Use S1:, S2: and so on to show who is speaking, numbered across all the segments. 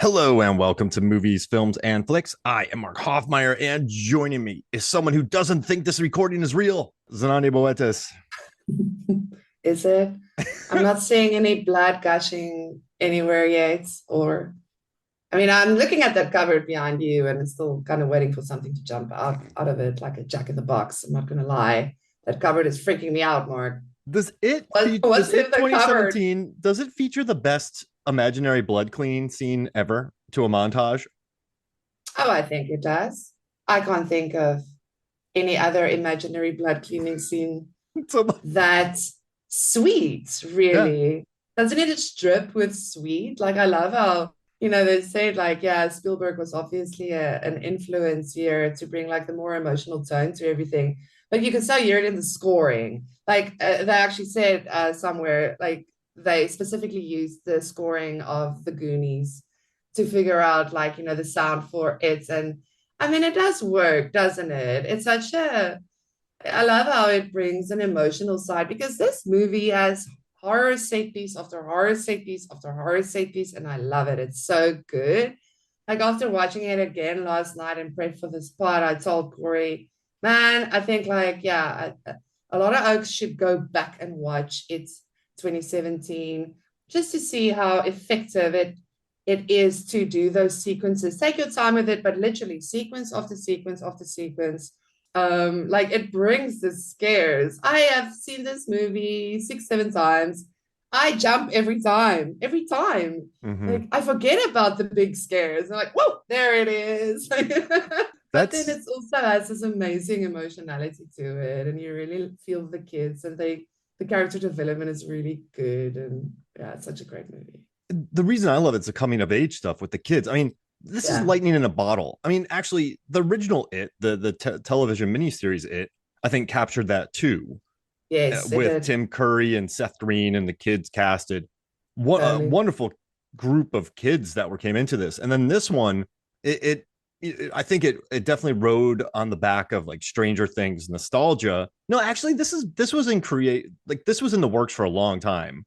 S1: Hello and welcome to Movies, Films, and Flicks. I am Mark Hoffmeyer, and joining me is someone who doesn't think this recording is real, Zanandi Boetis.
S2: Is it? I'm not seeing any blood gushing anywhere yet. I mean, I'm looking at that cupboard behind you and it's still kind of waiting for something to jump out of it like a jack in the box. I'm not going to lie. That cupboard is freaking me out, Mark. What's
S1: Does
S2: in
S1: it
S2: the cupboard?
S1: 2017 does it feature the best imaginary blood clean scene ever to a montage?
S2: Oh, I think it does. I can't think of any other imaginary blood cleaning scene
S1: So
S2: that sweet,
S1: yeah,
S2: really. Doesn't it just drip with sweet? Like I love how, they say like, yeah, Spielberg was obviously an influence here to bring like the more emotional tone to everything. But you can still hear it in the scoring. Like they actually said somewhere, like they specifically used the scoring of the Goonies to figure out like, the sound for it. And I mean, it does work, doesn't it? I love how it brings an emotional side because this movie has horror set piece after horror set piece after horror set piece, and I love it. It's so good. Like after watching it again last night and prep for this part, I told Corey, man, I think like a lot of oaks should go back and watch it 2017 just to see how effective it is to do those sequences. Take your time with it, but literally sequence after sequence after sequence, like it brings the scares. I have seen this movie 6 7 times. I jump every time like
S1: mm-hmm.
S2: I forget about the big scares. I'm like, whoa, there it is. But then
S1: That's
S2: it's also has this amazing emotionality to it, and you really feel the kids, and the character development is really good. And yeah, it's such a great movie.
S1: the reason I love it's the coming of age stuff with the kids. I mean, this is
S2: Yeah.
S1: lightning in a bottle. I mean, actually, the original the television miniseries I think captured that too,
S2: Yes, it
S1: with
S2: did.
S1: Tim Curry and Seth Green and the kids casted. What a
S2: Totally.
S1: wonderful group of kids that were came into this, and then this one, I think it definitely rode on the back of like Stranger Things nostalgia. No, actually, this was in create like this was in the works for a long time.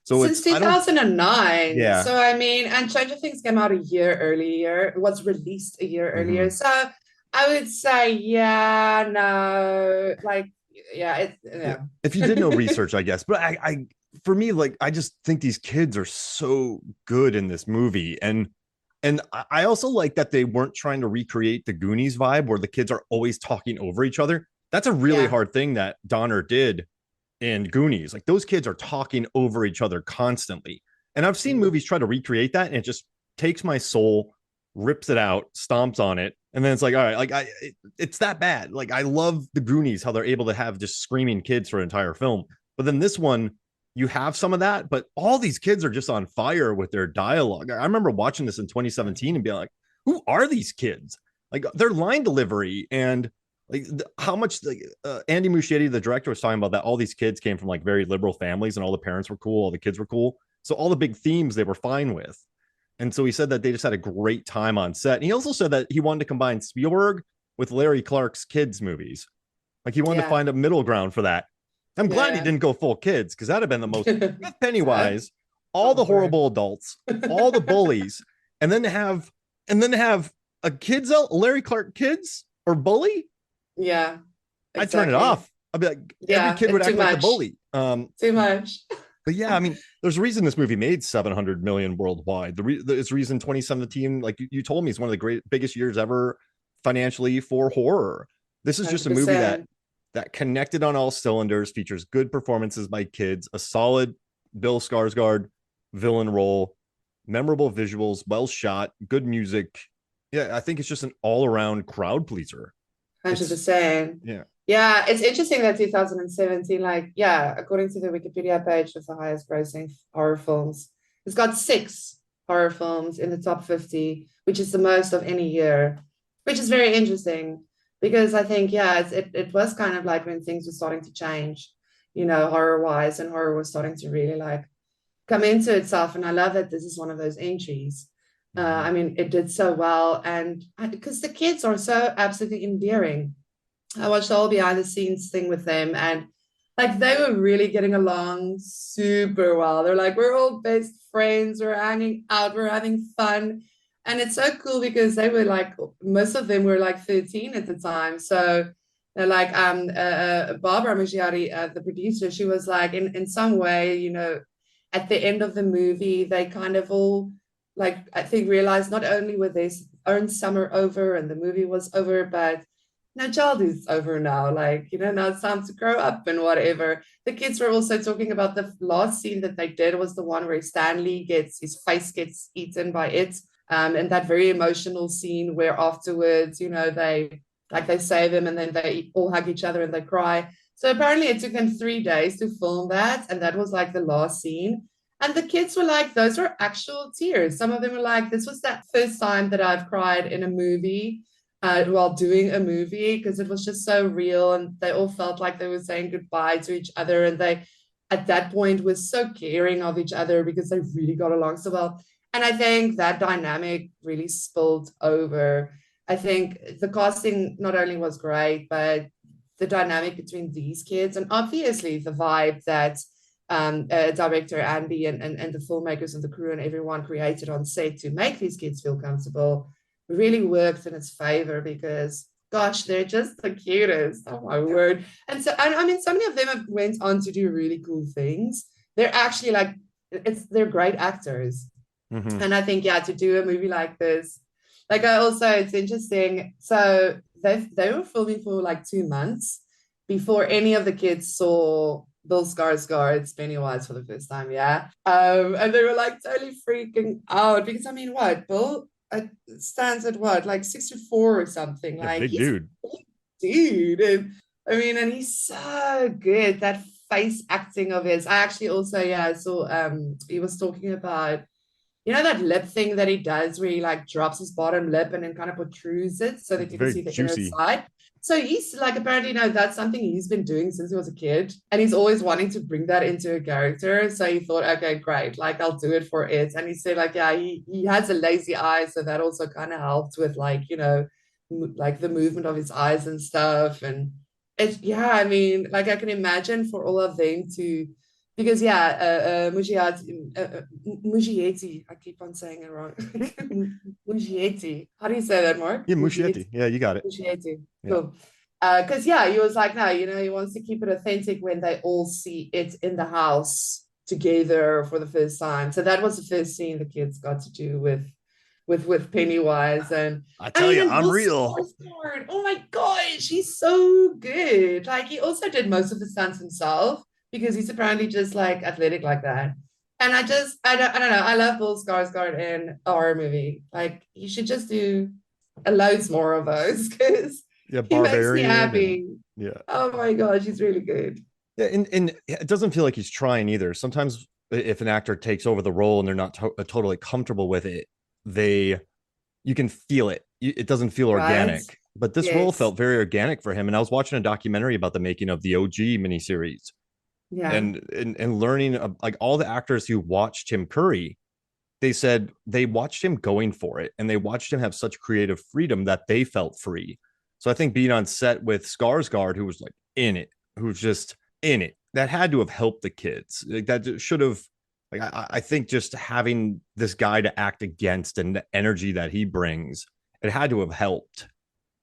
S1: So
S2: Since
S1: it's I don't
S2: 2009.
S1: yeah.
S2: So I mean, and Stranger Things came out a year earlier. It was released a year earlier.
S1: Mm-hmm.
S2: So I would say, yeah, no, like, yeah, it's
S1: Yeah,
S2: yeah.
S1: if you did no research, I guess. But I for me, like I just think these kids are so good in this movie, and I also like that they weren't trying to recreate the Goonies vibe where the kids are always talking over each other. That's a really
S2: Yeah.
S1: hard thing that Donner did in Goonies. Like those kids are talking over each other constantly. And I've seen movies try to recreate that, and it just takes my soul, rips it out, stomps on it, and then it's like, all right, it's that bad. Like I love the Goonies, how they're able to have just screaming kids for an entire film. But then this one, you have some of that, but all these kids are just on fire with their dialogue. I remember watching this in 2017 and being like, who are these kids? Like their line delivery and like how much like Andy Muschietti, the director, was talking about that all these kids came from like very liberal families and all the parents were cool, all the kids were cool. So all the big themes they were fine with. And so he said that they just had a great time on set. And he also said that he wanted to combine Spielberg with Larry Clark's kids movies. Like he wanted to
S2: Yeah.
S1: find a middle ground for that. I'm glad he
S2: Yeah.
S1: didn't go full kids because that'd have been the most with
S2: Uh,
S1: Pennywise, all
S2: oh
S1: the
S2: word.
S1: horrible adults, all the bullies, and then to have a kids Larry Clark kids or bully.
S2: Yeah,
S1: I'd turn it
S2: exactly.
S1: off. I'd be like, every
S2: Yeah,
S1: kid would
S2: it's too
S1: act like the
S2: much.
S1: bully.
S2: Too much.
S1: But yeah, I mean, there's a reason this movie made 700 million worldwide. There's reason 2017, like you told me, is one of the biggest years ever financially for horror. This is just a movie that
S2: 100%.
S1: connected on all cylinders, features good performances by kids, a solid Bill Skarsgård villain role, memorable visuals, well shot, good music. Yeah, I think it's just an all around crowd pleaser. It's
S2: 100%.
S1: yeah.
S2: Yeah, it's interesting that 2017, like, yeah, according to the Wikipedia page of the highest grossing horror films, it's got six horror films in the top 50, which is the most of any year, which is very interesting because I think, yeah, it was kind of like when things were starting to change, horror wise, and horror was starting to really like come into itself. And I love that this is one of those entries.
S1: Mm-hmm.
S2: I mean, it did so well. And because the kids are so absolutely endearing. I watched the whole behind the scenes thing with them, and like they were really getting along super well. They're like, we're all best friends, we're hanging out, we're having fun. And it's so cool because they were like, most of them were like 13 at the time. So they're like, Barbara Muschietti, the producer, she was like, in some way, you know, at the end of the movie, they kind of all, like, I think realized not only were their own summer over and the movie was over, but no, childhood's over now. Like, you know, now it's time to grow up and whatever. The kids were also talking about the last scene that they did was the one where Stanley gets his face gets eaten by it. And that very emotional scene where afterwards, you know, they save him and then they all hug each other and they cry. So apparently it took them 3 days to film that. And that was like the last scene. And the kids were like, those were actual tears. Some of them were like, this was that first time that I've cried in a movie while doing a movie because it was just so real. And they all felt like they were saying goodbye to each other. And they, at that point, were so caring of each other because they really got along so well. And I think that dynamic really spilled over. I think the casting not only was great, but the dynamic between these kids and obviously the vibe that director Andy and the filmmakers and the crew and everyone created on set to make these kids feel comfortable really worked in its favor because gosh, they're just the cutest. Oh my word. And so I mean so many of them have went on to do really cool things. They're actually like they're great actors.
S1: Mm-hmm.
S2: And I think yeah, to do a movie like this, like I also it's interesting. So they were filming for like 2 months before any of the kids saw Bill Skarsgård's Pennywise for the first time, yeah. And they were like totally freaking out because I mean, what Bill stands at what like 6'4" or something,
S1: Yeah,
S2: like
S1: big
S2: he's
S1: dude.
S2: a big dude, and I mean, and he's so good. That face acting of his. I actually also yeah, I saw he was talking about you know that lip thing that he does where he like drops his bottom lip and then kind of protrudes it so that
S1: It's
S2: you can
S1: very
S2: see the inner
S1: juicy.
S2: side. So he's like apparently you know that's something he's been doing since he was a kid. And he's always wanting to bring that into a character. So he thought, okay, great, like I'll do it for it. And he said, like, yeah, he has a lazy eye, so that also kind of helped with like, you know, like the movement of his eyes and stuff. And it yeah, I mean, like I can imagine for all of them to because yeah, Muschietti, I keep on saying it wrong. Muschietti. How do you say that, Mark?
S1: Yeah,
S2: Muschietti.
S1: Muschietti. Yeah, you got it.
S2: Muschietti.
S1: Yeah.
S2: Cool. Because yeah, he was like, no, you know, he wants to keep it authentic when they all see it in the house together for the first time. So that was the first scene the kids got to do with Pennywise. And
S1: I
S2: I
S1: tell
S2: mean,
S1: you,
S2: and
S1: I'm
S2: Bill
S1: real.
S2: Skarsgård, oh my gosh, he's so good. Like he also did most of the stunts himself because he's apparently just like athletic like that. And I don't know. I love Bill Skarsgård in a horror movie. Like he should just do loads more of those because
S1: Yeah,
S2: he makes me
S1: barbarian and
S2: happy.
S1: yeah.
S2: Oh my gosh, he's really good.
S1: Yeah, and it doesn't feel like he's trying either. Sometimes if an actor takes over the role and they're not totally comfortable with it, they you can feel it. It doesn't feel
S2: Right?
S1: organic. But this role
S2: Yes.
S1: felt very organic for him. And I was watching a documentary about the making of the OG miniseries
S2: Yeah.
S1: and learning like all the actors who watched Tim Curry, they said they watched him going for it and they watched him have such creative freedom that they felt free. So I think being on set with Skarsgård, who was like in it, who was just in it, that had to have helped the kids. Like that should have like I think just having this guy to act against and the energy that he brings, it had to have helped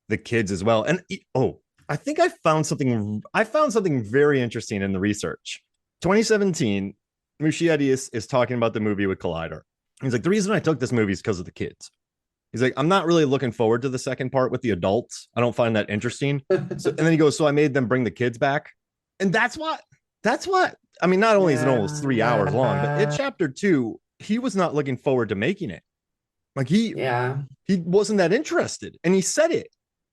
S1: the kids as well. And oh, I think I found something very interesting in the research. 2017, Muschietti is talking about the movie with Collider. He's like, the reason I took this movie is because of the kids. He's like, I'm not really looking forward to the second part with the adults. I don't find that interesting. So, and then he goes, so I made them bring the kids back. And that's what, I mean, not only is it almost 3 hours long, but at
S2: Yeah.
S1: chapter 2, he was not looking forward to making it. Like
S2: Yeah.
S1: he wasn't that interested and he said it.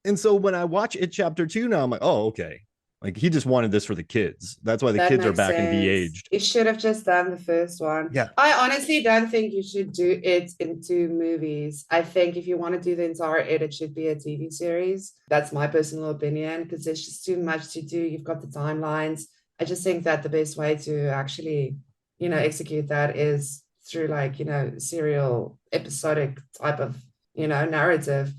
S1: And so when I watch it chapter 2 now, I'm like, oh, okay. Like he just wanted this for the kids. That's why the
S2: That
S1: kids are
S2: makes
S1: back and
S2: sense.
S1: de-aged.
S2: You should have just done the first one.
S1: Yeah.
S2: I honestly don't think you should do it in 2 movies. I think if you want to do the entire it should be a TV series. That's my personal opinion because there's just too much to do. You've got the timelines. I just think that the best way to actually, you know, execute that is through like, you know, serial episodic type of, you know, narrative.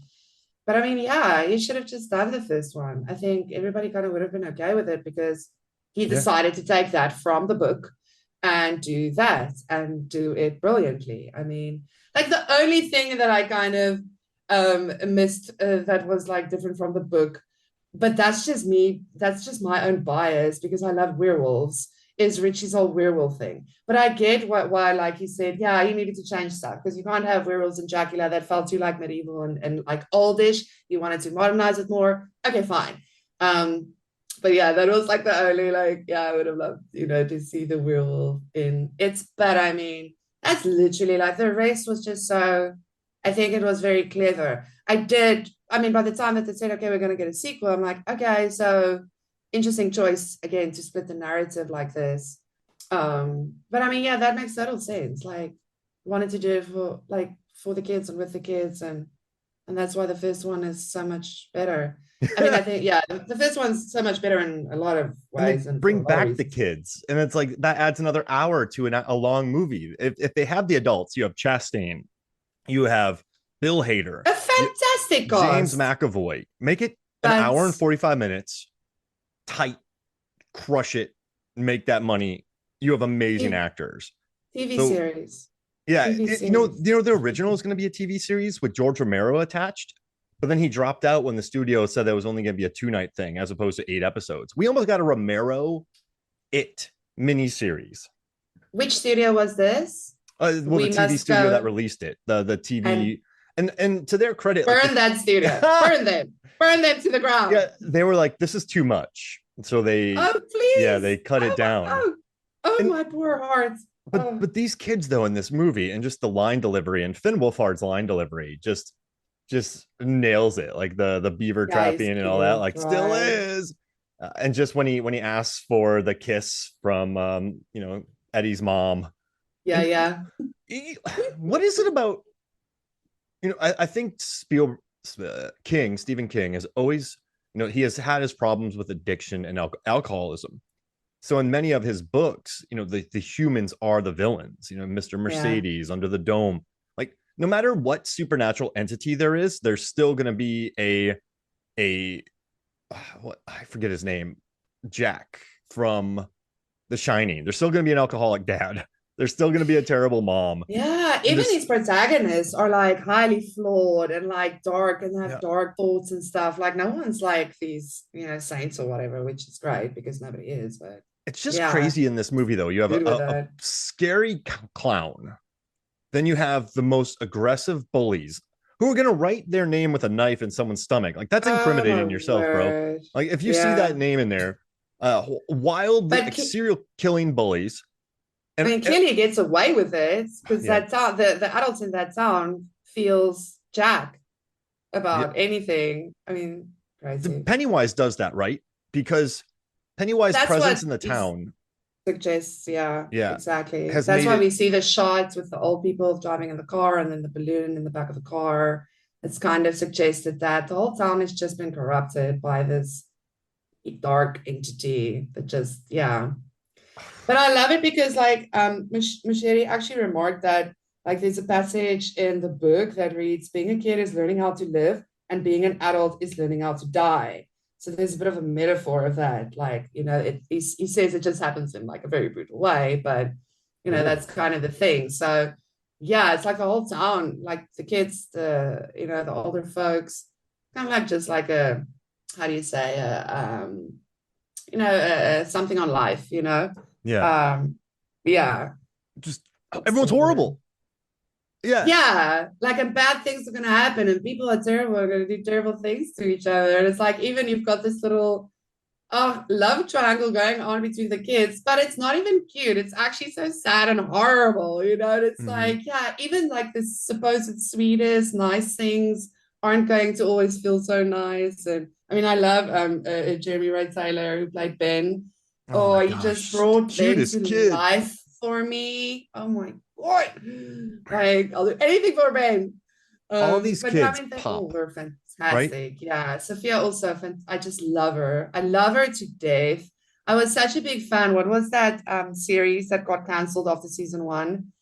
S2: But I mean, yeah, he should have just done the first one. I think everybody kind of would have been okay with it because he
S1: Yeah.
S2: decided to take that from the book and do that and do it brilliantly. I mean, like the only thing that I kind of missed that was like different from the book, but that's just me. That's just my own bias because I love werewolves. Is Richie's whole werewolf thing, but I get why, like he said, yeah, you needed to change stuff because you can't have werewolves in Dracula that felt too like medieval and like oldish. You wanted to modernize it more. Okay, fine. But yeah, that was like the only like, yeah, I would have loved, to see the werewolf in it's, but I mean, that's literally like the rest was just so, I think it was very clever. I mean, by the time that they said, okay, we're going to get a sequel, I'm like, okay, so interesting choice again to split the narrative like this. But I mean, yeah, that makes total sense. Like, wanted to do it for the kids and with the kids, and that's why the first one is so much better. I mean, I think, yeah, the first one's so much better in a lot of ways.
S1: And bring back the kids. And it's like that adds another hour to a long movie. If they have the adults, you have Chastain, you have Bill Hader,
S2: a fantastic cast.
S1: James McAvoy. Make it an hour and 45 minutes, tight, crush it, make that money. You have amazing actors.
S2: TV series.
S1: Yeah, the original is going to be a TV series with George Romero attached. But then he dropped out when the studio said that it was only going to be a 2-night thing as opposed to 8 episodes. We almost got a Romero miniseries.
S2: Which studio was this?
S1: The TV studio that released it. The TV and to their credit,
S2: burn that studio. burn them to the ground.
S1: Yeah, they were like, this is too much. So they they cut it down.
S2: My poor heart.
S1: But these kids though in this movie and just the line delivery and Finn Wolfhard's line delivery just nails it, like the beaver trapping and all that, like still is. And just when he asks for the kiss from Eddie's mom.
S2: Yeah.
S1: What is it about? I think Stephen King has always, he has had his problems with addiction and alcoholism. So in many of his books, the humans are the villains. Mr. Mercedes, Under the Dome. Like no matter what supernatural entity there is, there's still going to be what I forget his name, Jack from The Shining. There's still going to be an alcoholic dad. There's still going to be a terrible mom.
S2: Yeah, even these protagonists are like highly flawed and like dark and have dark thoughts and stuff. Like no one's like these, saints or whatever, which is great because nobody is. But
S1: it's just crazy in this movie, though. You have a scary clown. Then you have the most aggressive bullies who are going to write their name with a knife in someone's stomach. Like that's incriminating yourself, bro. Like if you see that name in there, wild serial killing bullies.
S2: And I mean, clearly he gets away with it because that town, the adults in that town feels Jack about anything. I mean, crazy.
S1: Pennywise does that, right? Because Pennywise's presence in the town
S2: suggests, exactly. That's why we see the shots with the old people driving in the car and then the balloon in the back of the car. It's kind of suggested that the whole town has just been corrupted by this dark entity that just, But I love it because like Muschietti actually remarked that like there's a passage in the book that reads, being a kid is learning how to live and being an adult is learning how to die. So there's a bit of a metaphor of that. Like, he says it just happens in like a very brutal way, but that's kind of the thing. So yeah, it's like the whole town, like the kids, the older folks, kind of like just like a, how do you say, something on life,
S1: just everyone's horrible.
S2: Like and bad things are going to happen and people are going to do terrible things to each other, and it's like even you've got this little love triangle going on between the kids, but it's not even cute. It's actually so sad and horrible, and it's like even like the supposed sweetest nice things aren't going to always feel so nice. And I mean, I love Jeremy Ray Taylor who played Ben. He just brought Ben to life for me. Oh my god! Like I'll do anything for Ben.
S1: All these kids pop.
S2: They're fantastic. Right? Yeah, Sophia also. I just love her. I love her to death. I was such a big fan. What was that series that got cancelled after season 1?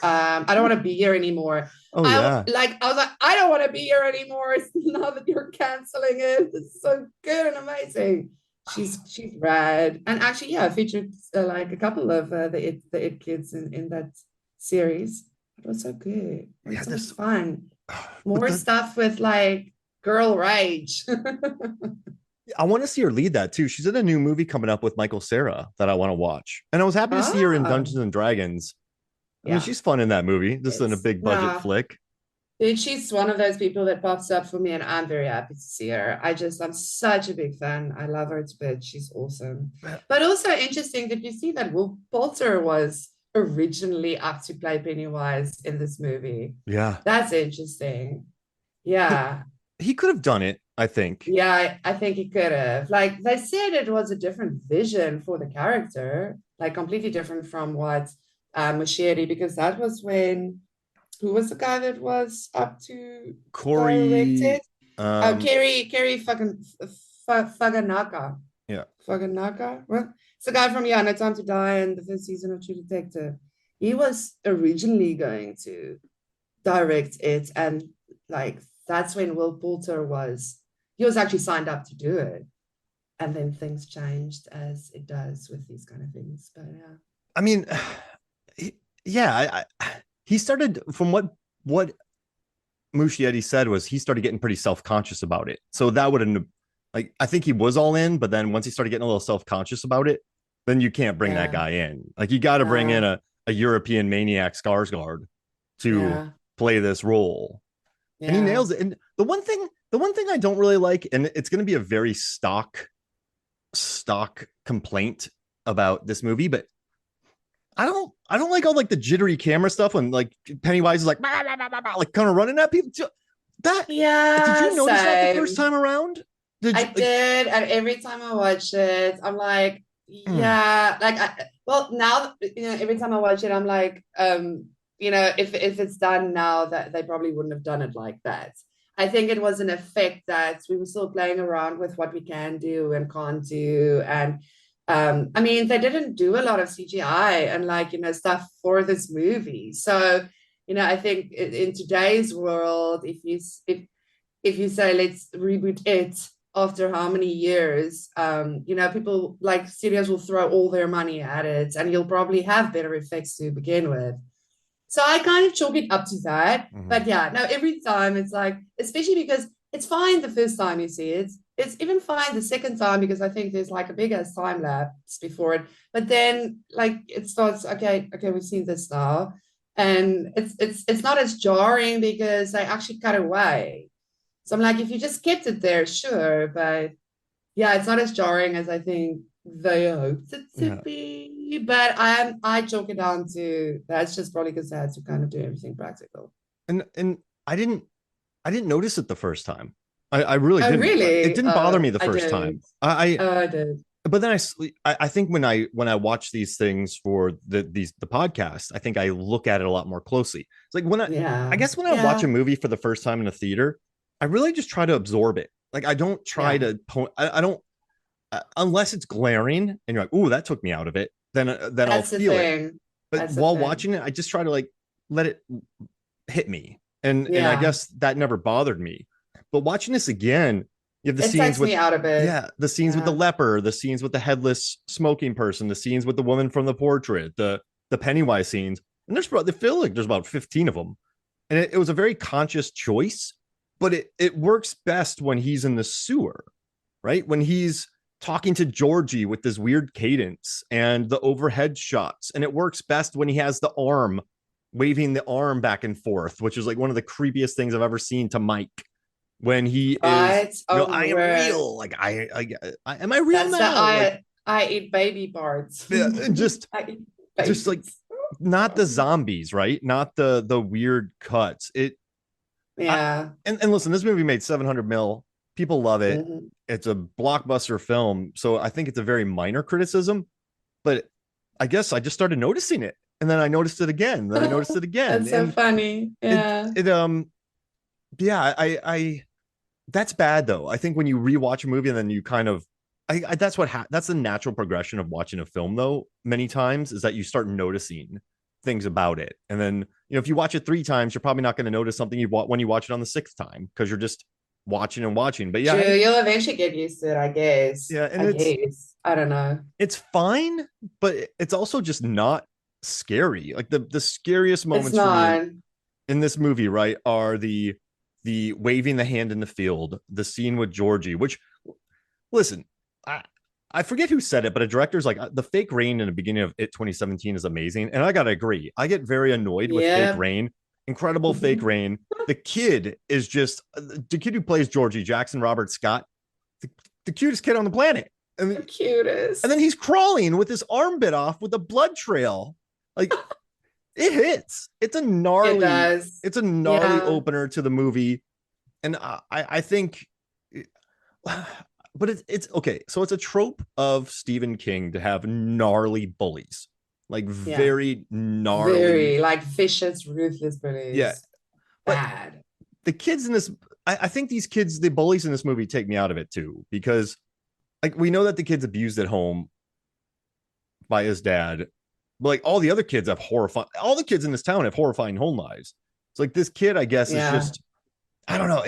S2: I don't want to be here anymore. I was like, I don't want to be here anymore. Now that you're canceling it, it's so good and amazing. she's rad, and actually, yeah, featured like a couple of the it kids in that series. It was so good. It was
S1: Yeah,
S2: so much
S1: this
S2: fun.
S1: but
S2: More
S1: the
S2: stuff with like girl rage.
S1: I want to see her lead that too. She's in a new movie coming up with Michael Cera that I want to watch. And I was happy to see her in
S2: Ah,
S1: Dungeons and Dragons. I mean,
S2: yeah.
S1: she's fun in that movie, just in a
S2: It's
S1: big budget
S2: nah.
S1: flick.
S2: Dude, she's one of those people that pops up for me, and I'm very happy to see her. I'm such a big fan. I love her to bits. She's awesome. But also interesting, did you see that Will Poulter was originally up to play Pennywise in this movie?
S1: Yeah.
S2: That's interesting.
S1: He
S2: Yeah.
S1: he could have done it, I think.
S2: Yeah, I think he could have. Like they said it was a different vision for the character, like completely different from what Muschietti, because that was when who was the guy that was up to direct
S1: Corey,
S2: it? Oh, Kerry fucking Faganaka.
S1: yeah.
S2: Faganaka? What? It's the guy from No Time to Die and the first season of True Detective. He was originally going to direct it, and like that's when Will Poulter was. He was actually signed up to do it, and then things changed as it does with these kind of things. But yeah.
S1: I mean, yeah, he started from what Muschietti said was he started getting pretty self-conscious about it. So that would have like I think he was all in, but then once he started getting a little self-conscious about it, then you can't bring that
S2: Yeah.
S1: guy in. Like you got to bring in a European maniac Skarsgård to
S2: Yeah.
S1: play this role. And he
S2: Yeah.
S1: nails it. And the one thing I don't really like, and it's going to be a very stock complaint about this movie, but I don't like all like the jittery camera stuff when like Pennywise is like bah, bah, bah, bah, bah, like kind of running at people. That did
S2: Yeah,
S1: you notice that the first
S2: same.
S1: time around? Did
S2: I
S1: you like?
S2: did, and every time I watch it, I'm like,
S1: Mm,
S2: yeah, like well now every time I watch it, I'm like, if it's done now, that they probably wouldn't have done it like that. I think it was an effect that we were still playing around with what we can do and can't do, and I mean, they didn't do a lot of CGI and like stuff for this movie, so I think in today's world, if you say let's reboot it after how many years, people like studios will throw all their money at it, and you'll probably have better effects to begin with. So I kind of chalk it up to that.
S1: mhm.
S2: But yeah, no, every time it's like, especially because it's fine the first time you see it. It's even fine the second time because I think there's like a bigger time lapse before it. But then like it starts, okay, we've seen this now. And it's not as jarring because they actually cut away. So I'm like, if you just kept it there, sure. But yeah, it's not as jarring as I think they hoped it to
S1: Yeah.
S2: be. But I chalk it down to that's just probably because I had to kind of do everything practical.
S1: And I didn't notice it the first time. I really
S2: Oh,
S1: didn't. It
S2: really?
S1: didn't bother me the
S2: I
S1: first
S2: did.
S1: time. I
S2: Oh, I did.
S1: but then I think when I watch these things for the podcast, I think I look at it a lot more closely. It's like I
S2: Yeah.
S1: guess when I watch a
S2: Yeah.
S1: movie for the first time in a theater, I really just try to absorb it. Like I don't try
S2: Yeah.
S1: to I don't unless it's glaring and you're like, "Ooh, that took me out of it." Then I'll
S2: That's the
S1: feel it.
S2: thing.
S1: But
S2: That's the
S1: while
S2: thing.
S1: watching it, I just try to like let it hit me. And I
S2: Yeah.
S1: guess that never bothered me. But watching this again, you have the
S2: It
S1: scenes
S2: takes
S1: with
S2: me out of it.
S1: the scenes with the
S2: Yeah.
S1: leper, the scenes with the headless smoking person, the scenes with the woman from the portrait, the Pennywise scenes. And they feel like there's about 15 of them. And it was a very conscious choice, but it works best when he's in the sewer, right? When he's talking to Georgie with this weird cadence and the overhead shots. And it works best when he has the arm waving the arm back and forth, which is like one of the creepiest things I've ever seen to Mike when he is,
S2: Right. Oh,
S1: I am
S2: word.
S1: real. Like I am I real
S2: That's the
S1: now? Like
S2: I eat baby parts.
S1: just
S2: I eat
S1: like
S2: babies.
S1: not the zombies, right? Not the weird cuts. I,
S2: Yeah.
S1: and listen, this movie made 700 mil. People love it.
S2: Mhm.
S1: It's a blockbuster film, so I think it's a very minor criticism. But I guess I just started noticing it, and then I noticed it again. Then I noticed it again,
S2: That's so
S1: and
S2: funny.
S1: it
S2: Yeah.
S1: it yeah, I that's bad though. I think when you rewatch a movie and then you kind of that's that's the natural progression of watching a film though. Many times is that you start noticing things about it, and then if you watch it 3 times, you're probably not going to notice something when you watch it on the 6th time because you're just watching and watching. But yeah,
S2: True, you'll eventually get used to it, I guess.
S1: yeah, and
S2: I guess. I don't know.
S1: it's fine, but it's also just not scary. Like the scariest
S2: It's
S1: moments for me
S2: not.
S1: in this movie, right, are the waving the hand in the field, the scene with Georgie, which listen, I forget who said it, but a director's like the fake rain in the beginning of It 2017 is amazing. And I gotta agree. I get very annoyed with fake
S2: Yeah.
S1: rain, incredible fake rain. The kid is just the kid who plays Georgie, Jackson Robert Scott, the cutest kid on the planet.
S2: The cutest.
S1: And then he's crawling with his arm bit off with a blood trail. Like it hits. It's a gnarly,
S2: It does.
S1: it's a gnarly opener to the movie. And I think but it's okay. So it's a trope of Stephen King to have gnarly bullies, like very gnarly,
S2: very like vicious, ruthless bullies.
S1: Yeah, but
S2: bad.
S1: The kids in this, I think these kids, the bullies in this movie, take me out of it too, because like we know that the kid's abused at home by his dad, but like all the other kids have horrifying. All the kids in this town have horrifying home lives. It's like this kid, I guess, is just, I don't know.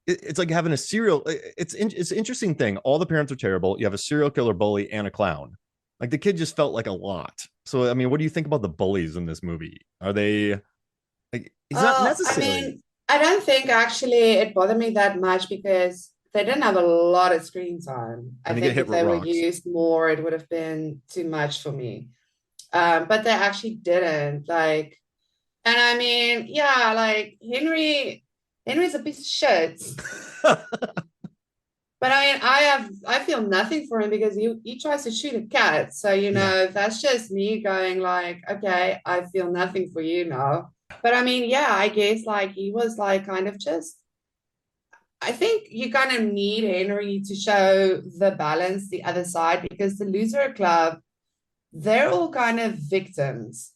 S1: It's like having a serial. It's an interesting thing. All the parents are terrible. You have a serial killer, bully, and a clown. Like the kid just felt like a lot. So I mean, what do you think about the bullies in this movie? Are they like? It's not necessary.
S2: I mean, I don't think actually it bothered me that much because they didn't have a lot of screen time. I think if they were used more, it would have been too much for me. But they actually didn't. Like, and I mean, yeah, like Henry's a piece of shit. But I mean, I feel nothing for him because he tries to shoot a cat. So, you know, that's just me going like, okay, I feel nothing for you now. But I mean, yeah, I guess like he was like kind of just, I think you kind of need Henry to show the balance, the other side, because the loser club, they're all kind of victims.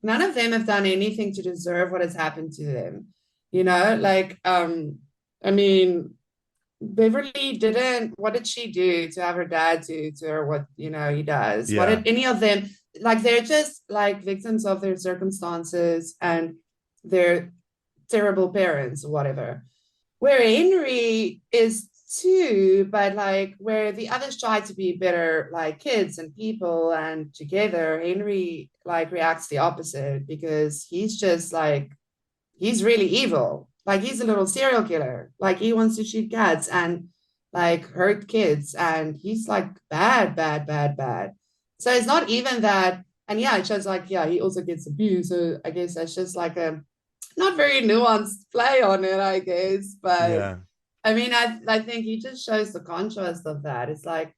S2: None of them have done anything to deserve what has happened to them. You know, like, I mean, Beverly didn't, what did she do to have her dad do to her what, you know, he does? What did any of them, like, they're just like victims of their circumstances and their terrible parents or whatever. Where Henry is too, but like where the others try to be better, like kids and people and together, Henry like reacts the opposite because he's just like, he's really evil. Like he's a little serial killer. Like he wants to shoot cats and like hurt kids. And he's like bad, bad, bad, bad. So it's not even that. And yeah, it shows like, yeah, he also gets abused. So I guess that's just like a not very nuanced play on it, I guess. But I mean, I think he just shows the contrast of that. It's like,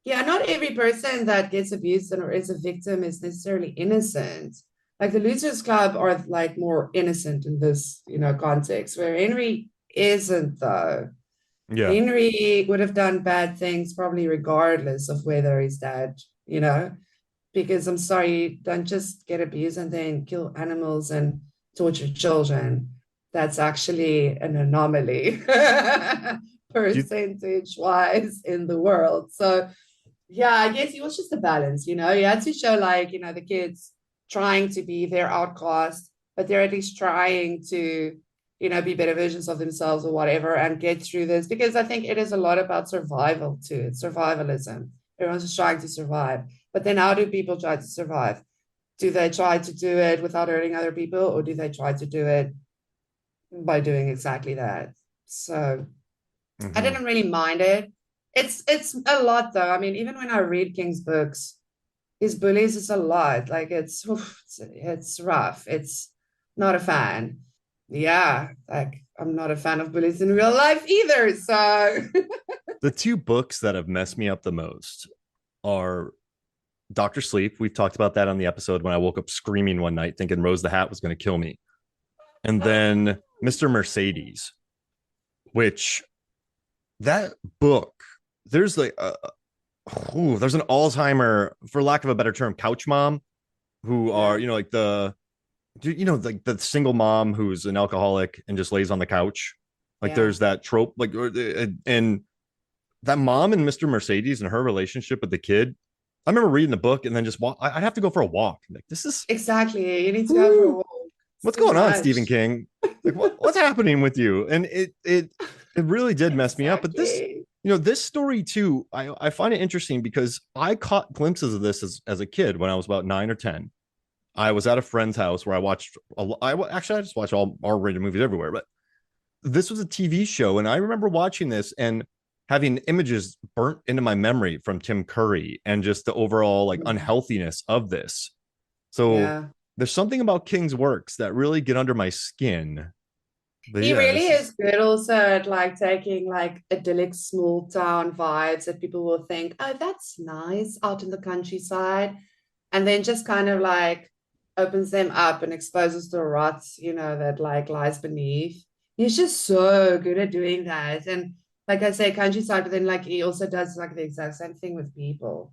S2: yeah, not every person that gets abused or is a victim is necessarily innocent. Like the Losers Club are like more innocent in this, you know, context, where Henry isn't though. Yeah. Henry would have done bad things probably regardless of whether he's dead, you know, because I'm sorry, don't just get abused and then kill animals and torture children. That's actually an anomaly percentage wise in the world. So yeah, I guess it was just a balance, you know, you had to show like, you know, the kids trying to be their outcast, but they're at least trying to, you know, be better versions of themselves or whatever and get through this, because I think it is a lot about survival too. It's survivalism. Everyone's just trying to survive. But then how do people try to survive? Do they try to do it without hurting other people, or do they try to do it by doing exactly that? So I didn't really mind it. It's a lot though. I mean, even when I read King's books, his bullies is a lot. Like it's rough. It's not a fan. Yeah, like I'm not a fan of bullies in real life either. So
S1: the two books that have messed me up the most are Dr. Sleep. We've talked about that on the episode when I woke up screaming one night thinking Rose the Hat was going to kill me. And then Mr. Mercedes, which that book, there's like there's an Alzheimer, for lack of a better term, couch mom who are, you know, like like the single mom who's an alcoholic and just lays on the couch. Like there's that trope, like, and that mom and Mr. Mercedes and her relationship with the kid. I remember reading the book and then just walk. I'd have to go for a walk. Like this is
S2: exactly. You need to go for a walk.
S1: What's going on, Stephen King? Like what's happening with you? And It really did mess me up. But this,
S2: Exactly.
S1: this story too, I find it interesting because I caught glimpses of this as a kid when I was about 9 or 10. I was at a friend's house where I watched, actually, I just watch all R-rated movies everywhere, but this was a TV show. And I remember watching this and having images burnt into my memory from Tim Curry and just the overall like
S2: Mm.
S1: unhealthiness of this. So
S2: Yeah.
S1: there's something about King's works that really get under my skin. But
S2: He
S1: yeah,
S2: really
S1: this
S2: is
S1: is
S2: good also at like taking like idyllic small town vibes that people will think, oh, that's nice out in the countryside. And then just kind of like opens them up and exposes the rot, that like lies beneath. He's just so good at doing that. And like I say, countryside, but then like he also does like the exact same thing with people.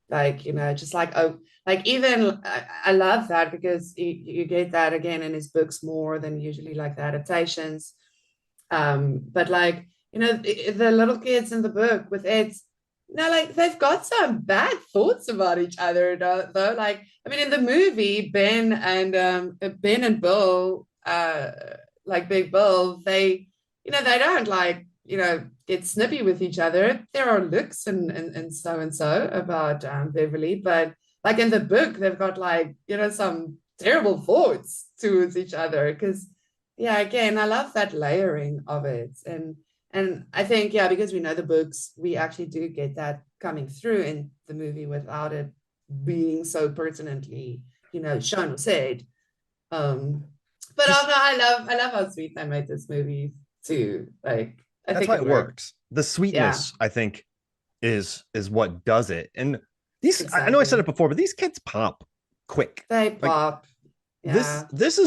S2: Like, just like, oh, like even I love that because you get that again in his books more than usually like the adaptations. But like, the little kids in the book with it, like they've got some bad thoughts about each other, though. Like, I mean, in the movie, Ben and Bill, like Big Bill, they don't like, get snippy with each other. There are looks and so about Beverly, but like in the book, they've got like, some terrible thoughts towards each other because yeah, again, I love that layering of it. And I think, yeah, because we know the books, we actually do get that coming through in the movie without it being so pertinently, shown or said. Um, but
S1: just
S2: also I love how sweet they made this movie too. Like I
S1: that's
S2: think
S1: why
S2: it
S1: it
S2: worked.
S1: works. The
S2: Yeah,
S1: sweetness, I think, is what does it. And these, I know I said
S2: exactly.
S1: it before, but these kids pop quick.
S2: They
S1: Like
S2: pop.
S1: this,
S2: Yeah.
S1: this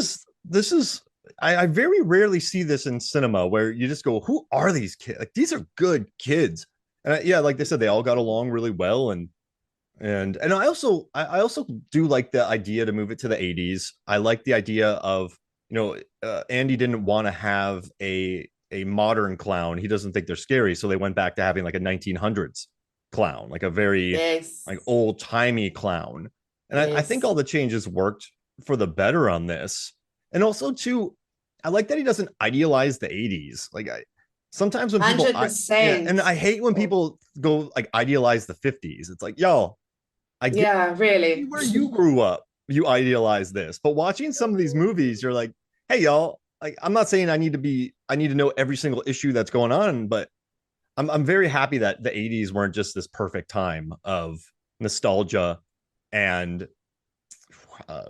S1: is. I very rarely see this in cinema where you just go, "Who are these kids? Like these are good kids." And yeah, like they said, they all got along really well, and I also do like the idea to move it to the 80s. I like the idea of Andy didn't want to have a modern clown. He doesn't think they're scary, so they went back to having like a 1900s clown, like a very
S2: Yes.
S1: like old timey clown. And I think
S2: Yes.
S1: all the changes worked for the better on this. And also too, I like that he doesn't idealize the 80s. Like sometimes when people and
S2: 100%.
S1: I hate when people go like idealize the 50s. It's like, yo, I get
S2: Yeah, really.
S1: where you grew up, you idealize this. But watching some of these movies, you're like, hey, y'all, like I'm not saying I need to know every single issue that's going on, but I'm very happy that the 80s weren't just this perfect time of nostalgia and uh,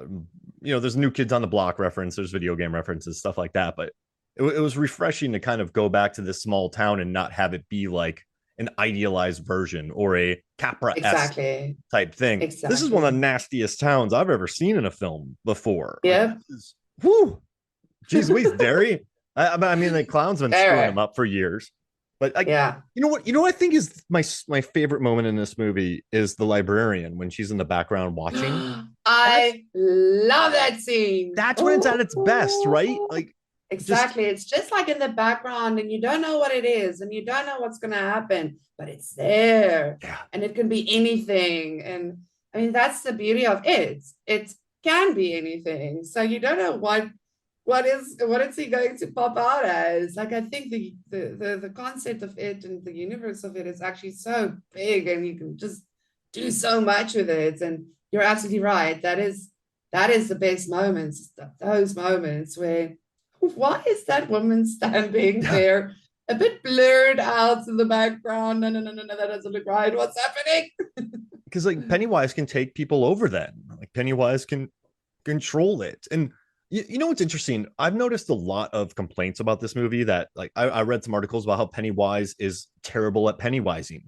S1: there's New Kids on the Block reference, there's video game references, stuff like that. But it was refreshing to kind of go back to this small town and not have it be like an idealized version or a Capra-esque
S2: Exactly.
S1: type thing. This is one of the
S2: Exactly.
S1: nastiest towns I've ever seen in a film before. Like
S2: Yeah.
S1: this is whoo, geez, Louise, Derry. I mean, the clown's been screwing them
S2: Very.
S1: up for years. But
S2: Yeah.
S1: you know what? You know what I think is my favorite moment in this movie is the librarian when she's in the background watching. That's
S2: I love that scene.
S1: that's when it's at its best, right?
S2: Oh,
S1: Like just
S2: exactly. It's just like in the background, and you don't know what it is, and you don't know what's going to happen, but it's there,
S1: yeah,
S2: and it can be anything. And I mean, that's the beauty of it. It can be anything. So you don't know what is he going to pop out as. Like I think the concept of it and the universe of it is actually so big, and you can just do so much with it. And you're absolutely right. That is the best moments, those moments where why is that woman standing
S1: yeah.
S2: there a bit blurred out in the background? No, no, no, no, no, that doesn't look right. What's happening?
S1: Because like Pennywise can take people over then. Like Pennywise can control it. And you know what's interesting? I've noticed a lot of complaints about this movie that like I read some articles about how Pennywise is terrible at Pennywising.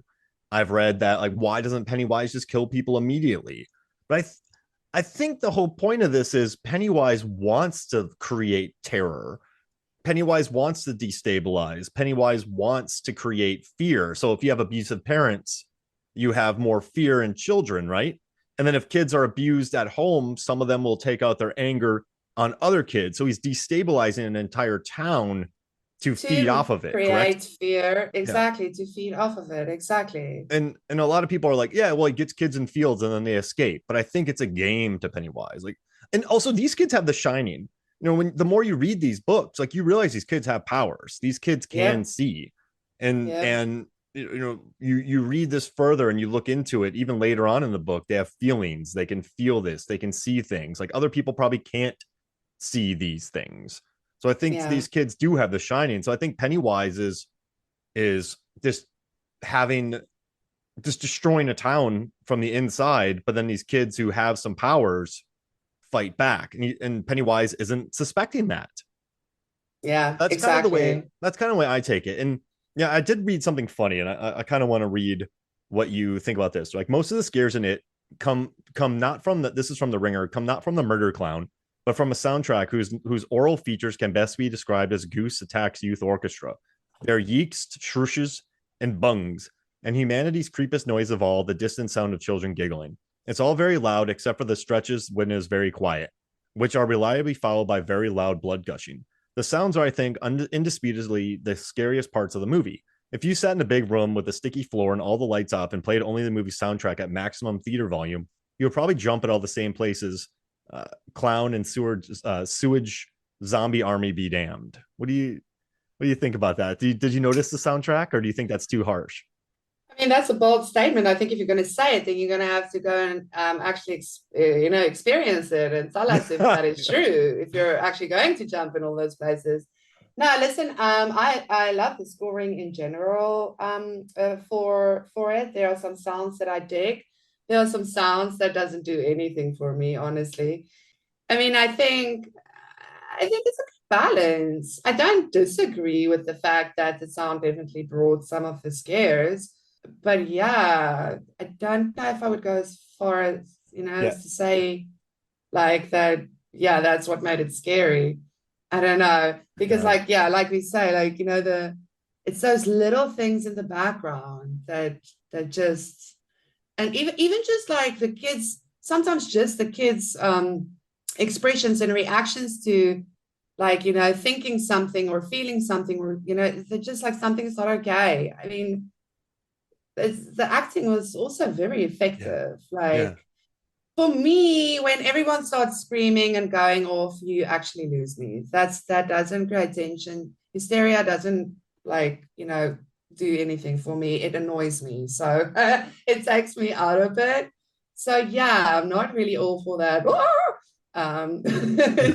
S1: I've read that like why doesn't Pennywise just kill people immediately? But I think the whole point of this is Pennywise wants to create terror. Pennywise wants to destabilize. Pennywise wants to create fear. So if you have abusive parents, you have more fear in children, right? And then if kids are abused at home, some of them will take out their anger on other kids. So he's destabilizing an entire town to feed
S2: To
S1: off of it, correct?
S2: create fear,
S1: Yeah.
S2: exactly, to feed off of it, exactly.
S1: And a lot of people are like, yeah, well, he gets kids in fields and then they escape. But I think it's a game to Pennywise. Like, and also these kids have The Shining. when the more you read these books, like you realize these kids have powers. These kids can
S2: Yep.
S1: see, and
S2: Yep.
S1: you read this further and you look into it. Even later on in the book, they have feelings. They can feel this. They can see things like other people probably can't see these things. So I think
S2: Yeah.
S1: these kids do have the shining. So I think Pennywise is just having just destroying a town from the inside, but then these kids who have some powers fight back, and Pennywise isn't suspecting that.
S2: Yeah.
S1: That's kind of the way.
S2: Exactly.
S1: That's kind of the way I take it. And yeah, I did read something funny, and I kind of want to read what you think about this. Like most of the scares in it come not from the. This is from the Ringer. Come not from the murder clown, but from a soundtrack whose oral features can best be described as Goose Attacks Youth Orchestra. They're yeeks, shrooshes, and bungs, and humanity's creepiest noise of all, the distant sound of children giggling. It's all very loud, except for the stretches when it is very quiet, which are reliably followed by very loud blood gushing. The sounds are, I think, indisputably the scariest parts of the movie. If you sat in a big room with a sticky floor and all the lights off and played only the movie soundtrack at maximum theater volume, you would probably jump at all the same places. Clown and sewage zombie army be damned. What do you think about that? Did you notice the soundtrack, or do you think that's too harsh?
S2: I mean, that's a bold statement. I think if you're going to say it, then you're going to have to go and actually, experience it and tell us if that is true. If you're actually going to jump in all those places. No, listen. I love the scoring in general. For it, there are some sounds that I dig. There are some sounds that doesn't do anything for me, honestly. I mean, I think it's a good balance. I don't disagree with the fact that the sound definitely brought some of the scares, but yeah, I don't know if I would go as far as,
S1: Yeah,
S2: as to say like that, yeah, that's what made it scary. I don't know. Because
S1: yeah,
S2: like, yeah, like we say, like, it's those little things in the background that just, and even just like the kids, sometimes just the kids expressions and reactions to like, thinking something or feeling something, or they're just like something's not okay. I mean, the acting was also very
S1: yeah,
S2: effective.
S1: yeah,
S2: Like for me, when everyone starts screaming and going off, you actually lose me. That doesn't create tension. Hysteria doesn't like, do anything for me. It annoys me. So it takes me out of it. So yeah, I'm not really all for that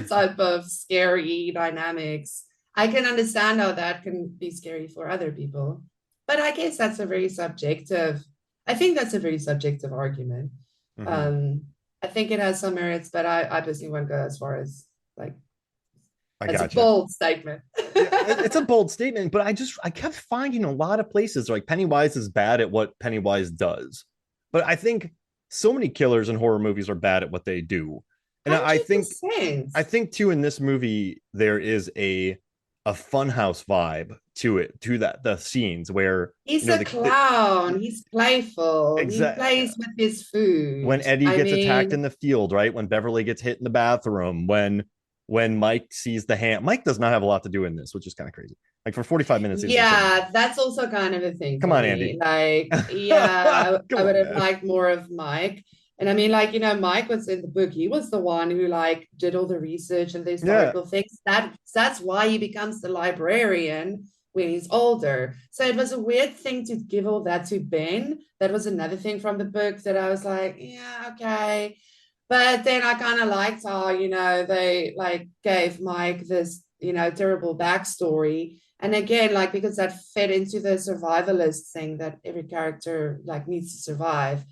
S2: type of scary dynamics. I can understand how that can be scary for other people. But I guess that's a very subjective, I think that's a very subjective argument.
S1: hmm
S2: Um, I think it has some merits, but I personally won't go as far as like
S1: I
S2: that's a
S1: gotcha.
S2: bold statement.
S1: Yeah, it's a bold statement, but I kept finding a lot of places like Pennywise is bad at what Pennywise does, but I think so many killers in horror movies are bad at what they do, and I
S2: 100%.
S1: think too in this movie there is a funhouse vibe to it, to that the scenes where
S2: He's a
S1: the
S2: clown. He's playful. He
S1: exact
S2: plays with his food.
S1: when Eddie
S2: I
S1: gets attacked in
S2: mean,
S1: the field, right? When Beverly gets hit in the bathroom, when Mike sees the hand. Mike does not have a lot to do in this, which is kind of crazy. Like for 45 minutes, he doesn't say anything.
S2: yeah, that's also kind of a thing
S1: Come
S2: for
S1: on,
S2: me.
S1: Andy.
S2: Like,
S1: Come
S2: yeah, I would
S1: on,
S2: have
S1: man.
S2: liked more of Mike. And I mean, like, Mike was in the book. He was the one who like did all the research and the
S1: Yeah.
S2: historical things. That's why he becomes the librarian when he's older. So it was a weird thing to give all that to Ben. That was another thing from the book that I was like, yeah, okay. But then I kind of liked how, they like gave Mike this, terrible backstory. And again, like because that fed into the survivalist thing that every character like needs to survive.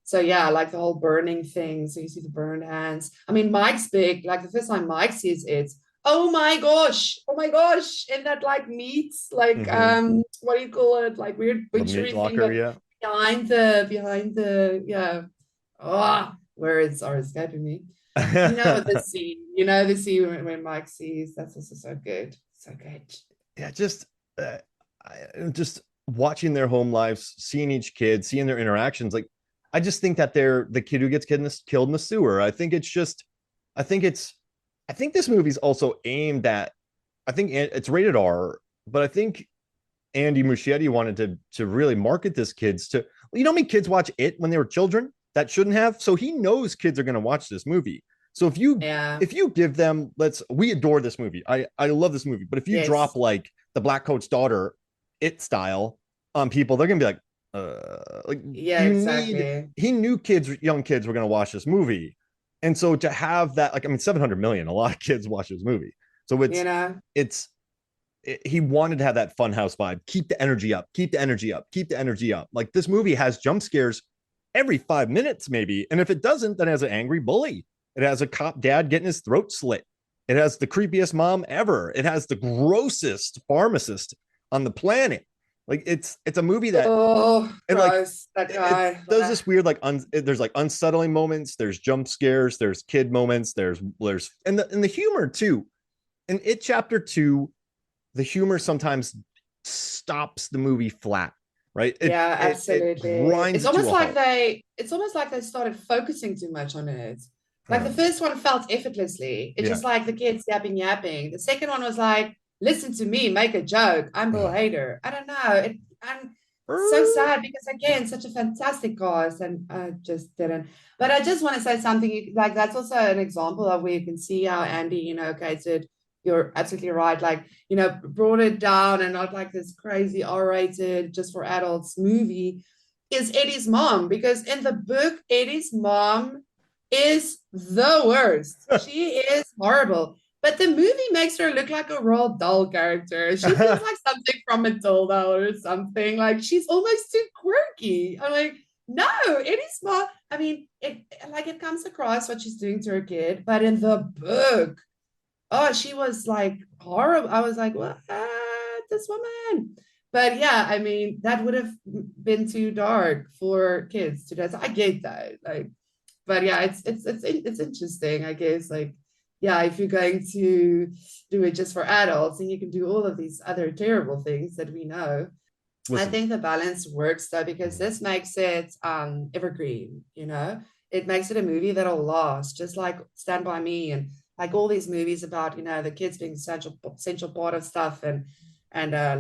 S2: So yeah, like the whole burning thing. So you see the burned hands. I mean, Mike's big. Like the first time Mike sees it, oh my gosh, and that like meats, like
S1: Mm-hmm.
S2: what do you call it? Like weird
S1: The meat
S2: butchery thing
S1: locker,
S2: that
S1: yeah.
S2: behind the yeah. Oh, words are escaping me. The scene when Mike sees, that's also so good. So good.
S1: Yeah, just watching their home lives, seeing each kid, seeing their interactions. Like, I just think that they're the kid who gets killed in the sewer. I think it's, I think this movie's also aimed at. I think it's rated R, but I think Andy Muschietti wanted to really market this kids to. You know how many kids watch it when they were children that shouldn't have? So he knows kids are going to watch this movie. So
S2: Yeah.
S1: if you give them, we adore this movie. I love this movie, but if you drop
S2: Yes.
S1: like the Black Coat's Daughter, it style on people, they're gonna be like
S2: Yeah,
S1: you need.
S2: exactly.
S1: He knew young kids were gonna watch this movie, and so to have that, like, I mean, 700 million, a lot of kids watch this movie, so
S2: You know?
S1: it's he wanted to have that funhouse vibe. Keep the energy up, keep the energy up, keep the energy up. Like, this movie has jump scares every 5 minutes, maybe. And if it doesn't, then it has an angry bully. It has a cop dad getting his throat slit. It has the creepiest mom ever. It has the grossest pharmacist on the planet. Like, it's a movie that
S2: Oh,
S1: it like
S2: gross. That
S1: it
S2: guy.
S1: does this weird, like, there's like unsettling moments, there's jump scares, there's kid moments, there's and the humor too. In It Chapter 2, the humor sometimes stops the movie flat, right?
S2: Yeah,
S1: It
S2: absolutely.
S1: grinds it to a halt.
S2: It's almost like they started focusing too much on it. Like the
S1: Uh,
S2: first one felt effortlessly. It's
S1: yeah.
S2: just like the kids yapping. The second one was like, listen to me, make a joke. I'm Bill Hader. I don't know. I'm so sad because again, such a fantastic cast, and I just didn't. But I just want to say something like that's also an example of where you can see how Andy, catered. You're absolutely right. Like, brought it down and not like this crazy R-rated just for adults movie is Eddie's mom, because in the book, Eddie's mom is the worst. She is horrible. But the movie makes her look like a Roald Dahl character. She feels like something from Matilda or something. Like, she's almost too quirky. I'm like, no, Eddie's mom. I mean, it comes across what she's doing to her kid, but in the book, oh, she was like horrible. I was like, what? This woman. But yeah, I mean, that would have been too dark for kids to do. So I get that. Like, but yeah, it's interesting, I guess. Like, yeah, if you're going to do it just for adults, and you can do all of these other terrible things that we know. I
S1: Listen,
S2: think the balance works though, because this makes it evergreen. It makes it a movie that'll last, just like Stand By Me and like all these movies about, the kids being essential part of stuff, and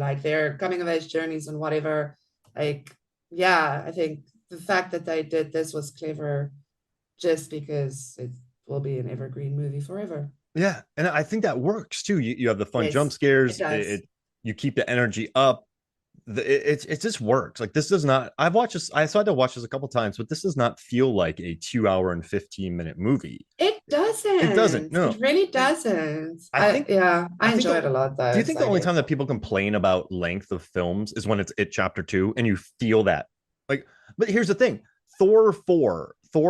S2: like their coming of age journeys and whatever. Like, yeah, I think the fact that they did this was clever, just because it will be an evergreen movie forever.
S1: yeah, and I think that works too. You have the fun jump
S2: Yes, it
S1: scares.
S2: does.
S1: You keep the energy up. It just works. Like, this does not. I've watched this. I tried to watch this a couple times, but this does not feel like a 2 hour and 15 minute movie.
S2: It
S1: It doesn't.
S2: doesn't.
S1: No.
S2: It really
S1: And
S2: doesn't.
S1: I think I
S2: I
S1: think
S2: enjoy it a lot
S1: do
S2: though.
S1: you think
S2: So
S1: the
S2: I
S1: only time
S2: guess.
S1: that people complain about length of films is when it's It Chapter 2 and you feel that? Like, but here's the thing. Thor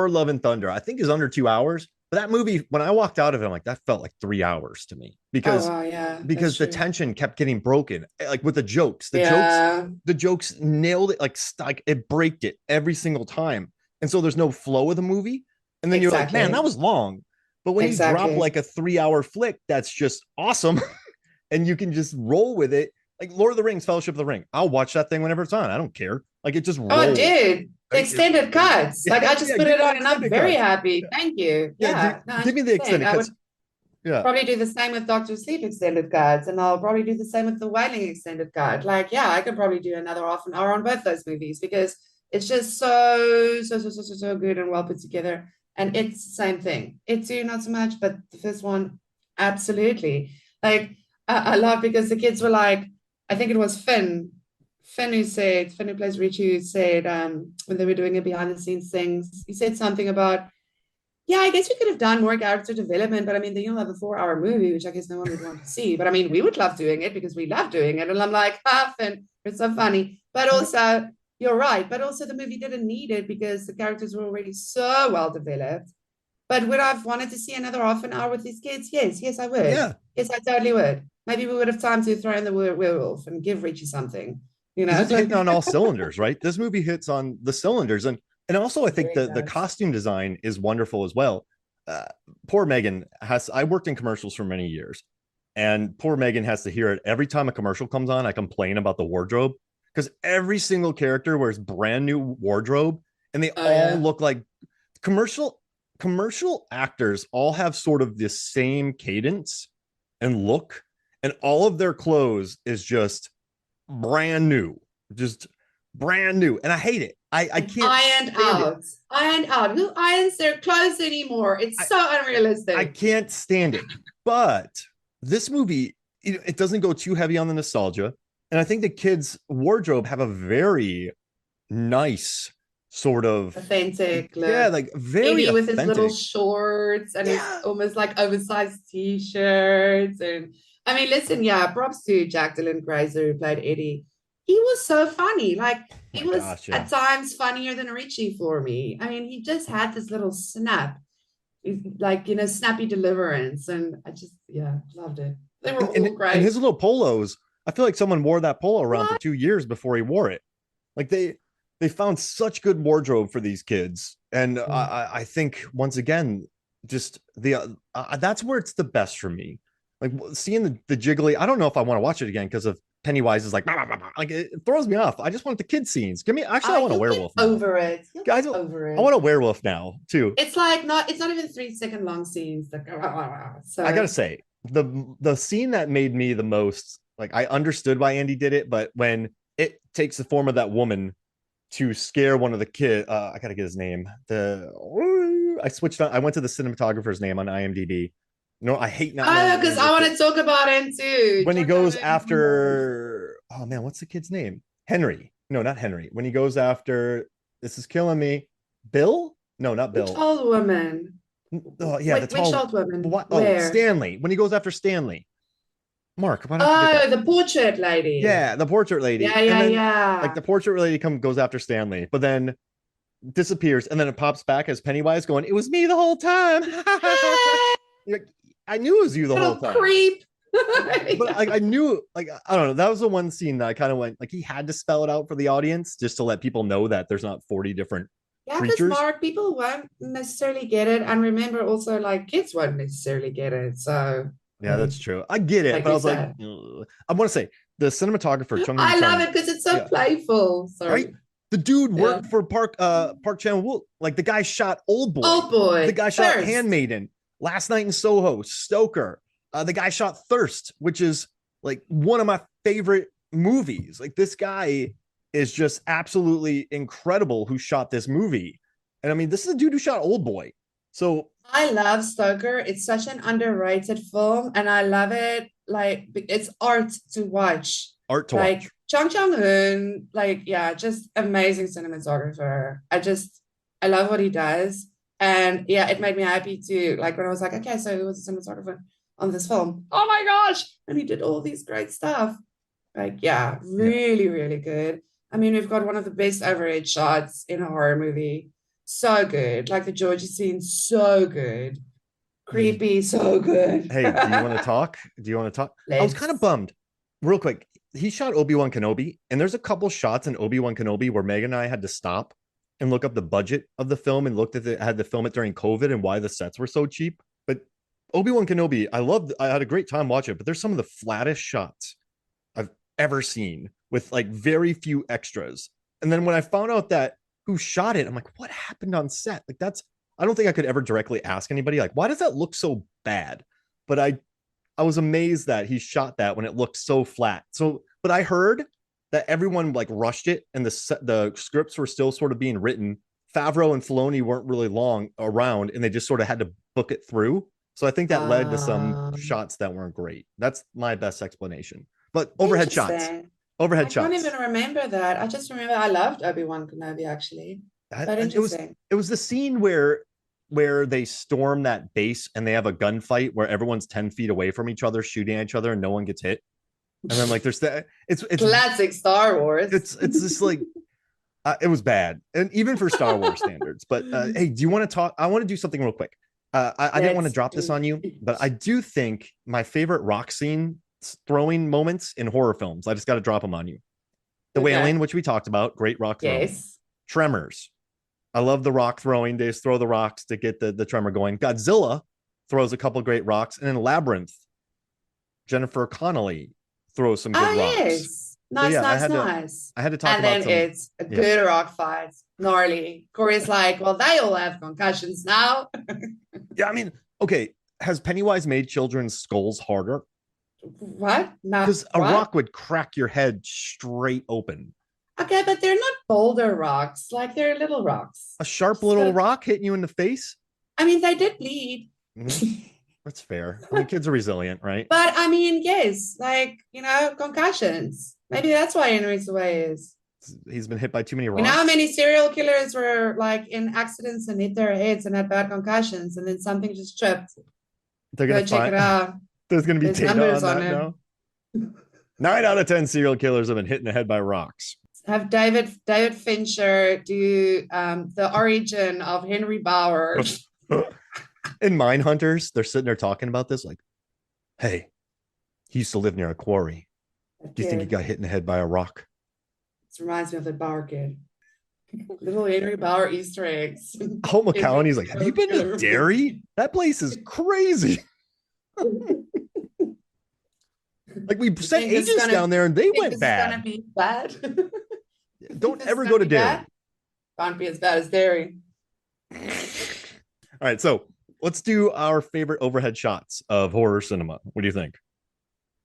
S1: Love and Thunder, I think, is under 2 hours. But that movie, when I walked out of it, I'm like, that felt like 3 hours to me,
S2: Oh
S1: because
S2: wow, yeah, that's
S1: the
S2: true.
S1: tension kept getting broken, like with the jokes.
S2: Yeah,
S1: The jokes nailed it, like it braked it every single time. And so there's no flow of the movie. And then you're like, man, that
S2: exactly.
S1: was long. But when you drop
S2: Exactly.
S1: like a 3 hour flick, that's just awesome. And you can just roll with it. Like Lord of the Rings, Fellowship of the Ring. I'll watch that thing whenever it's on. I don't care. Like, it just
S2: Oh,
S1: rolls.
S2: dude, the
S1: Right?
S2: extended cuts. Like, I just
S1: Yeah,
S2: put
S1: give
S2: it
S1: me the
S2: on and I'm
S1: extended
S2: very
S1: cuts.
S2: happy. Thank you.
S1: Yeah,
S2: Yeah, no,
S1: give me the
S2: 100%.
S1: extended
S2: I would
S1: cuts. Yeah.
S2: probably do the same with Doctor Sleep extended cuts, and I'll probably do the same with the Wailing extended cut. Like, yeah, I could probably do another half an hour on both those movies, because it's just so good and well put together. And it's the same thing. It too, not so much, but the first one, absolutely. Like, I love, because the kids were like, I think it was Finn who plays Richie, who said, when they were doing a behind the scenes things, he said something about, yeah, I guess we could have done more character development, but I mean, then you'll have a 4 hour movie, which I guess no one would want to see. But I mean, we would love doing it because we love doing it. And I'm like, and it's so funny. But also, you're right. But also, the movie didn't need it because the characters were already so well developed. But would I've wanted to see another half an hour with these kids? Yes, I would.
S1: Yeah.
S2: Yes, I totally would. Maybe we would have time to throw in the werewolf and give Richie something.
S1: Because
S2: It's
S1: it's hitting
S2: like,
S1: on all cylinders, right? This movie hits on the cylinders, and also I
S2: it
S1: think
S2: really
S1: the
S2: does.
S1: costume design is wonderful as well. Uh, Poor Megan has. I worked in commercials for many years, and poor Megan has to hear it every time a commercial comes on. I complain about the wardrobe, because every single character wears brand new wardrobe, and they
S2: Oh,
S1: all
S2: yeah.
S1: look like commercial commercial actors. All have sort of this same cadence and look, and all of their clothes is just brand new, just brand new, and I hate it. I can't
S2: Ironed
S1: stand it.
S2: out. Ironed out. Who irons their clothes anymore? It's so unrealistic.
S1: I can't stand it. But this movie, it doesn't go too heavy on the nostalgia. And I think the kids' wardrobe have a very nice sort of
S2: Authentic look.
S1: yeah, like very
S2: Eddie with his little
S1: authentic.
S2: shorts and his
S1: Yeah.
S2: almost like oversized t-shirts. And I mean, listen, yeah, props to Jack Dylan Grazer who played Eddie. He was so funny. Like
S1: Oh
S2: he
S1: my
S2: was
S1: gosh, yeah.
S2: at times funnier than Richie for me. I mean, he just had this little snap, like snappy deliverance, and I just loved it. They were
S1: And,
S2: all
S1: and
S2: great.
S1: his little polos, I feel like someone wore that polo around for
S2: What?
S1: 2 years before he wore it. Like they found such good wardrobe for these kids, and I think once again, just the that's where it's the best for me. Like seeing the jiggly. I don't know if I want to watch it again because of Pennywise is like "Bah, bah, bah, bah." Like it throws me off. I just want the kid scenes. Give me actually, I want a
S2: You'll get
S1: werewolf now,
S2: over it. You'll
S1: guys.
S2: get over
S1: I
S2: it.
S1: want a werewolf now too.
S2: It's like it's not even 3 second long scenes. Like,
S1: I gotta
S2: so
S1: say the scene that made me the most like I understood why Andy did it, but when it takes the form of that woman to scare one of the kids. I gotta get his name. I switched on. I went to the cinematographer's name on IMDb. No, I hate not knowing
S2: oh,
S1: the
S2: because
S1: name of
S2: I
S1: the
S2: want
S1: kid.
S2: to talk about him too.
S1: When he
S2: Chuck
S1: goes
S2: Owen.
S1: after, oh man, what's the kid's name? Henry. No, not Henry. When he goes after, this is killing me. Bill? No, not
S2: Which
S1: Bill.
S2: old woman?
S1: Oh yeah, the
S2: Which
S1: tall.
S2: old woman?
S1: What? Oh,
S2: Where?
S1: Stanley. When he goes after Stanley. Mark, why do I forget that?
S2: Oh, the portrait lady.
S1: Yeah, the portrait lady.
S2: Yeah,
S1: And
S2: yeah,
S1: then like
S2: yeah.
S1: the portrait lady goes after Stanley, but then disappears, and then it pops back as Pennywise going, "It was me the whole time." Like, I knew it was you the whole
S2: Little
S1: time.
S2: creep.
S1: But like I knew, like I don't know, that was the one scene that I kind of went like he had to spell it out for the audience just to let people know that there's not 40 different
S2: Yeah, because
S1: creatures.
S2: Mark, people won't necessarily get it. And remember also like kids won't necessarily get it. So
S1: Yeah, that's
S2: hey,
S1: true. I get it,
S2: like
S1: but I
S2: we
S1: was like,
S2: said.
S1: ugh. I want to say the cinematographer Chung Hing
S2: I love
S1: Chung.
S2: it because it's so
S1: Yeah,
S2: playful.
S1: right.
S2: Sorry.
S1: The dude
S2: Yeah.
S1: worked for Park Chan Wook. Like the guy shot Old Boy.
S2: Oh
S1: The
S2: boy.
S1: guy shot
S2: First.
S1: Handmaiden. Last Night in Soho. Stoker. The guy shot Thirst, which is like one of my favorite movies. Like this guy is just absolutely incredible who shot this movie. And I mean, this is a dude who shot Old Boy. So
S2: I love Stoker. It's such an underrated film, and I love it. Like it's art to watch.
S1: art to
S2: Like
S1: watch.
S2: Chung Chung Hoon, like yeah, just amazing cinematographer. I love what he does, and yeah, it made me happy too. Like when I was like, okay, so he was a cinematographer on this film. Oh my gosh! And he did all these great stuff. Like yeah,
S1: Yeah.
S2: really, really good. I mean, we've got one of the best overhead shots in a horror movie. So good. Like the Georgia scene, so good. Creepy, so good.
S1: Hey, do you want to talk? Do you want to talk? I was kind of
S2: Let's.
S1: bummed. Real quick, he shot Obi-Wan Kenobi, and there's a couple shots in Obi-Wan Kenobi where Megan and I had to stop and look up the budget of the film and looked at it, had to film it during COVID and why the sets were so cheap. But Obi-Wan Kenobi, I had a great time watching it, but there's some of the flattest shots I've ever seen with like very few extras. And then when I found out that who shot it, I'm like, what happened on set? Like I don't think I could ever directly ask anybody like, why does that look so bad? But I was amazed that he shot that when it looked so flat. So, but I heard that everyone like rushed it and the scripts were still sort of being written. Favreau and Filoni weren't really long around and they just sort of had to book it through. So I think that led to some
S2: Um,
S1: shots that weren't great. That's my best explanation. But overhead shots,
S2: Interesting.
S1: overhead
S2: I can't
S1: shots.
S2: even remember that. I just remember I loved Obi-Wan Kenobi actually. But
S1: It was
S2: interesting.
S1: the scene where they storm that base and they have a gunfight where everyone's 10 feet away from each other shooting at each other and no one gets hit, and then like there's that
S2: Classic Star Wars.
S1: it's just like it was bad, and even for Star Wars standards. But hey, do you want to talk? I want to do something real quick. I didn't want to
S2: Let's
S1: drop this
S2: do
S1: on you, but I
S2: it.
S1: do think my favorite rock scene throwing moments in horror films, I just got to drop them on you. The
S2: Okay.
S1: Wailing, which we talked about, great rock throwing.
S2: Yes.
S1: Tremors, I love the rock throwing. They just throw the rocks to get the tremor going. Godzilla throws a couple great rocks. And then Labyrinth, Jennifer Connelly throws some good
S2: Oh
S1: rocks.
S2: yes.
S1: So
S2: Nice,
S1: yeah,
S2: nice, nice.
S1: I had to talk
S2: And
S1: about
S2: then
S1: some.
S2: it's a
S1: Yeah.
S2: good rock fight. Gnarly. Corey's like, well, they all have concussions now.
S1: Yeah, I mean, okay. Has Pennywise made children's skulls harder?
S2: What? No,
S1: Because a
S2: what?
S1: rock would crack your head straight open.
S2: Okay, but they're not boulder rocks. Like they're little rocks.
S1: A sharp little
S2: So,
S1: rock hitting you in the face.
S2: I mean, they did bleed.
S1: Mhm. That's fair. I mean, kids are resilient, right?
S2: But I mean, yes, like, concussions. Maybe that's why Henry's the way he is.
S1: He's been hit by too many
S2: You know how
S1: rocks.
S2: many serial killers were like in accidents and hit their heads and had bad concussions, and then something just tripped.
S1: They're gonna
S2: Go check it
S1: find
S2: out.
S1: there's gonna be
S2: There's
S1: data
S2: numbers
S1: on
S2: on
S1: that
S2: it.
S1: now. 9 out of 10 serial killers have been hit in the head by rocks.
S2: Have David Fincher do the origin of Henry Bauer.
S1: In Mine Hunters, they're sitting there talking about this, like, hey, he used to live near a quarry. Do you think he got hit in the head by a rock?
S2: This reminds me of the Bauer kid. Little Henry Bauer Easter eggs.
S1: Holt McCallum, he's like, have you been to Derry? That place is crazy. Like, we sent agents down there and they went bad.
S2: It's gonna be bad.
S1: Don't ever go to Derry.
S2: Can't be as bad as Derry.
S1: All right, so let's do our favorite overhead shots of horror cinema. What do you think?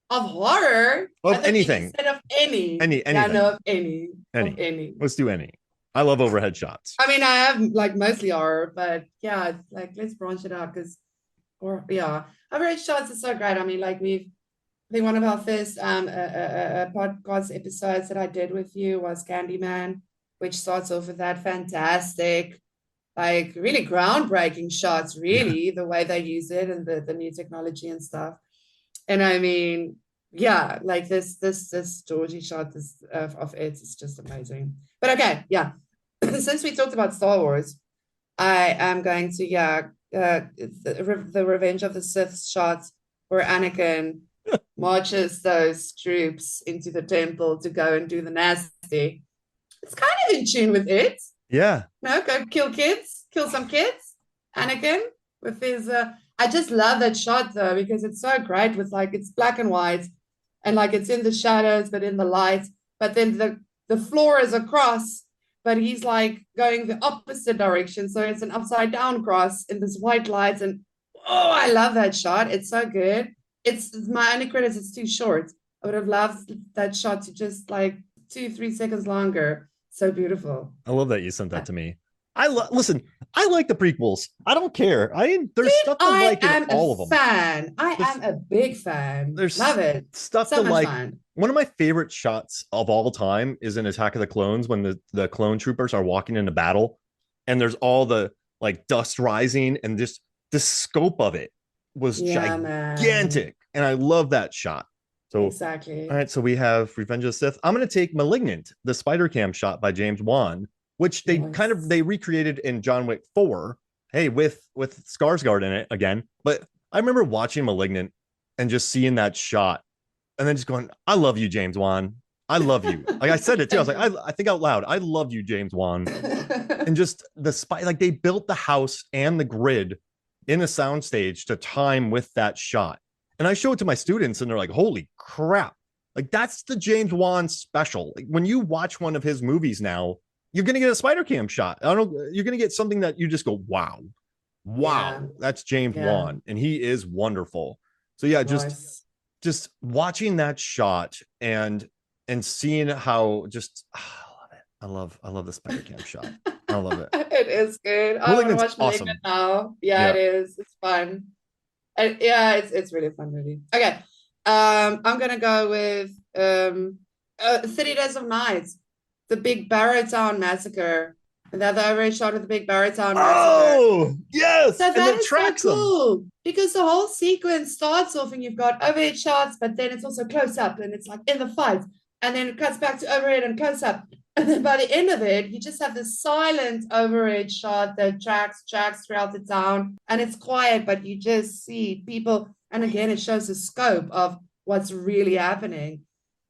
S2: Of horror?
S1: Of anything.
S2: Instead of any.
S1: Anything.
S2: Yeah, no, of any.
S1: Any.
S2: Of any.
S1: Let's do any. I love overhead shots.
S2: I mean, I have like mostly horror, but yeah, like let's branch it out because, or yeah, overhead shots is so great. I mean, like I think one of our first podcast episodes that I did with you was Candyman, which starts off with that fantastic, like really groundbreaking shots, really, the way they use it and the new technology and stuff. And I mean, yeah, like this Georgie shot of it is just amazing. But okay, yeah. Since we talked about Star Wars, I am going to, the Revenge of the Sith shots where Anakin marches those troops into the temple to go and do the nasty. It's kind of in tune with it.
S1: Yeah.
S2: No, go kill some kids. Anakin with his I just love that shot though, because it's so great with like it's black and white and like it's in the shadows but in the light. But then the floor is a cross, but he's like going the opposite direction. So it's an upside down cross in this white light. And oh, I love that shot. It's so good. It's my only critic, it's too short. I would have loved that shot to just like 2-3 seconds longer. So beautiful.
S1: I love that you sent that to me. Listen, I like the prequels. I don't care. There's stuff I like in all of them.
S2: I am a big fan. Love it.
S1: Stuff so to like. Fun. One of my favorite shots of all time is in Attack of the Clones when the clone troopers are walking into battle and there's all the like dust rising and just the scope of it was gigantic. Man. And I love that shot. So
S2: exactly.
S1: All right, so we have Revenge of the Sith. I'm going to take Malignant, the spider cam shot by James Wan, which they they recreated in John Wick 4. Hey, with Skarsgård in it again. But I remember watching Malignant and just seeing that shot and then just going, I love you, James Wan. I love you. Like I said it too. I was like, I think out loud, I love you, James Wan. And just like they built the house and the grid in a soundstage to time with that shot. And I show it to my students and they're like, holy crap. Like that's the James Wan special. Like when you watch one of his movies now, you're going to get a spider cam shot. You're going to get something that you just go, wow, that's James Wan. And he is wonderful. So yeah, just watching that shot and seeing how I love the spider cam shot. I love it.
S2: It is good. I want to watch Malignant now. Yeah, it is. It's fun. And yeah, it's really fun movie. Okay. I'm gonna go with 30 Days of Night, the big Barrowtown massacre. And that the overhead shot of the big Barrowtown massacre.
S1: Oh, yes.
S2: So that is so cool because the whole sequence starts off and you've got overhead shots, but then it's also close up and it's like in the fight. And then it cuts back to overhead and close up. And then by the end of it, you just have this silent overhead shot that tracks throughout the town. And it's quiet, but you just see people. And again, it shows the scope of what's really happening.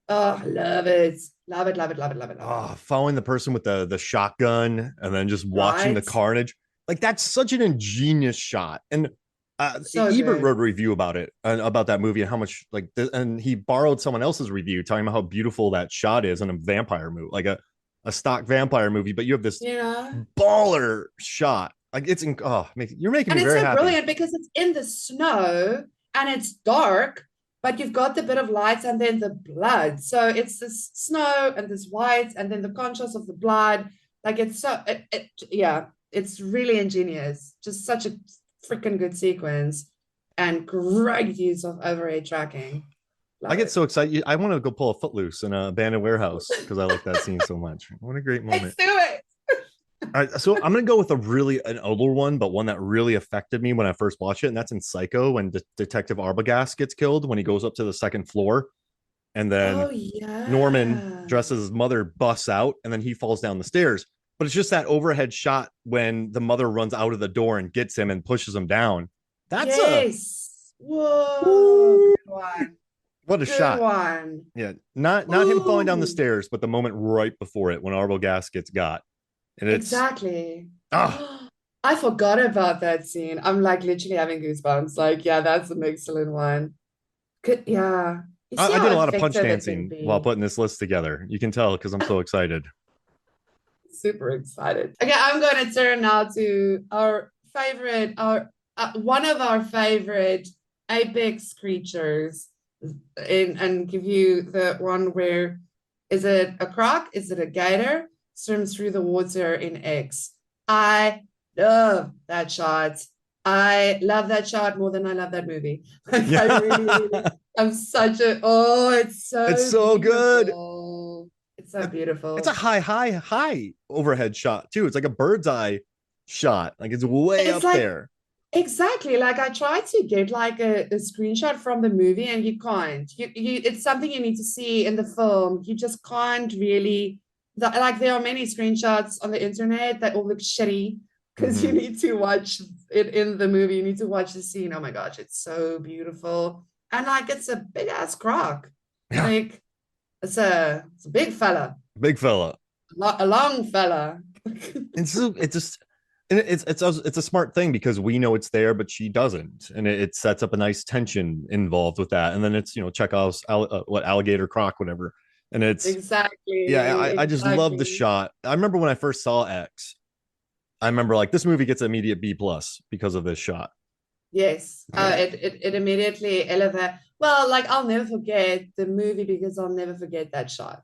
S2: Oh, I love it. Love it, love it, love it, love it.
S1: Oh, following the person with the shotgun and then just watching the carnage. Like that's such an ingenious shot. And Ebert wrote a review about it, about that movie and how much and he borrowed someone else's review talking about how beautiful that shot is in a vampire movie, like a stock vampire movie, but you have this baller shot. Like you're making me very happy.
S2: It's so brilliant because it's in the snow and it's dark but you've got the bit of light and then the blood. So it's this snow and this white, and then the contrast of the blood. Like it's so, yeah, it's really ingenious. Just such a freaking good sequence and great use of overhead tracking.
S1: I
S2: Love
S1: get
S2: it.
S1: so excited. I want to go pull a Footloose in a abandoned warehouse because I like that scene so much. What a great moment.
S2: Let's do it.
S1: All right, so I'm gonna go with an older one, but one that really affected me when I first watched it, and that's in Psycho when Detective Arbogast gets killed when he goes up to the second floor, and then
S2: Oh
S1: Norman,
S2: yeah.
S1: dressed as his mother, busts out, and then he falls down the stairs. But it's just that overhead shot when the mother runs out of the door and gets him and pushes him down. That's a
S2: Yes. Whoa.
S1: woo,
S2: Good one.
S1: what a
S2: Good
S1: shot.
S2: one.
S1: Yeah, not him falling down the
S2: Ooh.
S1: stairs, but the moment right before it when Arbogast gets got, and it's
S2: Exactly.
S1: ah.
S2: I forgot about that scene. I'm like literally having goosebumps. Like, yeah, that's an excellent one. Good, yeah. You see
S1: I
S2: how
S1: did a lot of punch
S2: effective it can
S1: dancing while
S2: be.
S1: putting this list together. You can tell because I'm so excited.
S2: Super excited. Okay, I'm going to turn now to our favorite, our one of our favorite apex creatures, and give you the one where is it a croc? Is it a gator? Swims through the water in X. I love that shot. I love that shot more than I love that movie. Like I really, really,
S1: Yeah,
S2: I'm such a oh, it's
S1: it's
S2: so
S1: so good.
S2: beautiful. It's so
S1: It's a
S2: beautiful.
S1: high overhead shot too. It's like a bird's eye shot. Like it's way
S2: It's
S1: up
S2: like
S1: there.
S2: exactly like I tried to get like a screenshot from the movie and you can't. You it's something you need to see in the film. You just can't really like there are many screenshots on the internet that all look shitty because you
S1: Mhm.
S2: need to watch it in the movie. You need to watch the scene. Oh my gosh, it's so beautiful. And like it's a big ass croc.
S1: Yeah,
S2: Like it's a big fella,
S1: big fella.
S2: a long fella.
S1: And so it just and it's a smart thing because we know it's there, but she doesn't, and it sets up a nice tension involved with that. And then it's Chekhov's what alligator croc whatever, and it's yeah.
S2: Exactly,
S1: I just love the
S2: exactly.
S1: shot. I remember when I first saw X. I remember like this movie gets an immediate B plus because of this shot.
S2: Yes, it immediately elevated. Well, like I'll never forget the movie because I'll never forget that shot.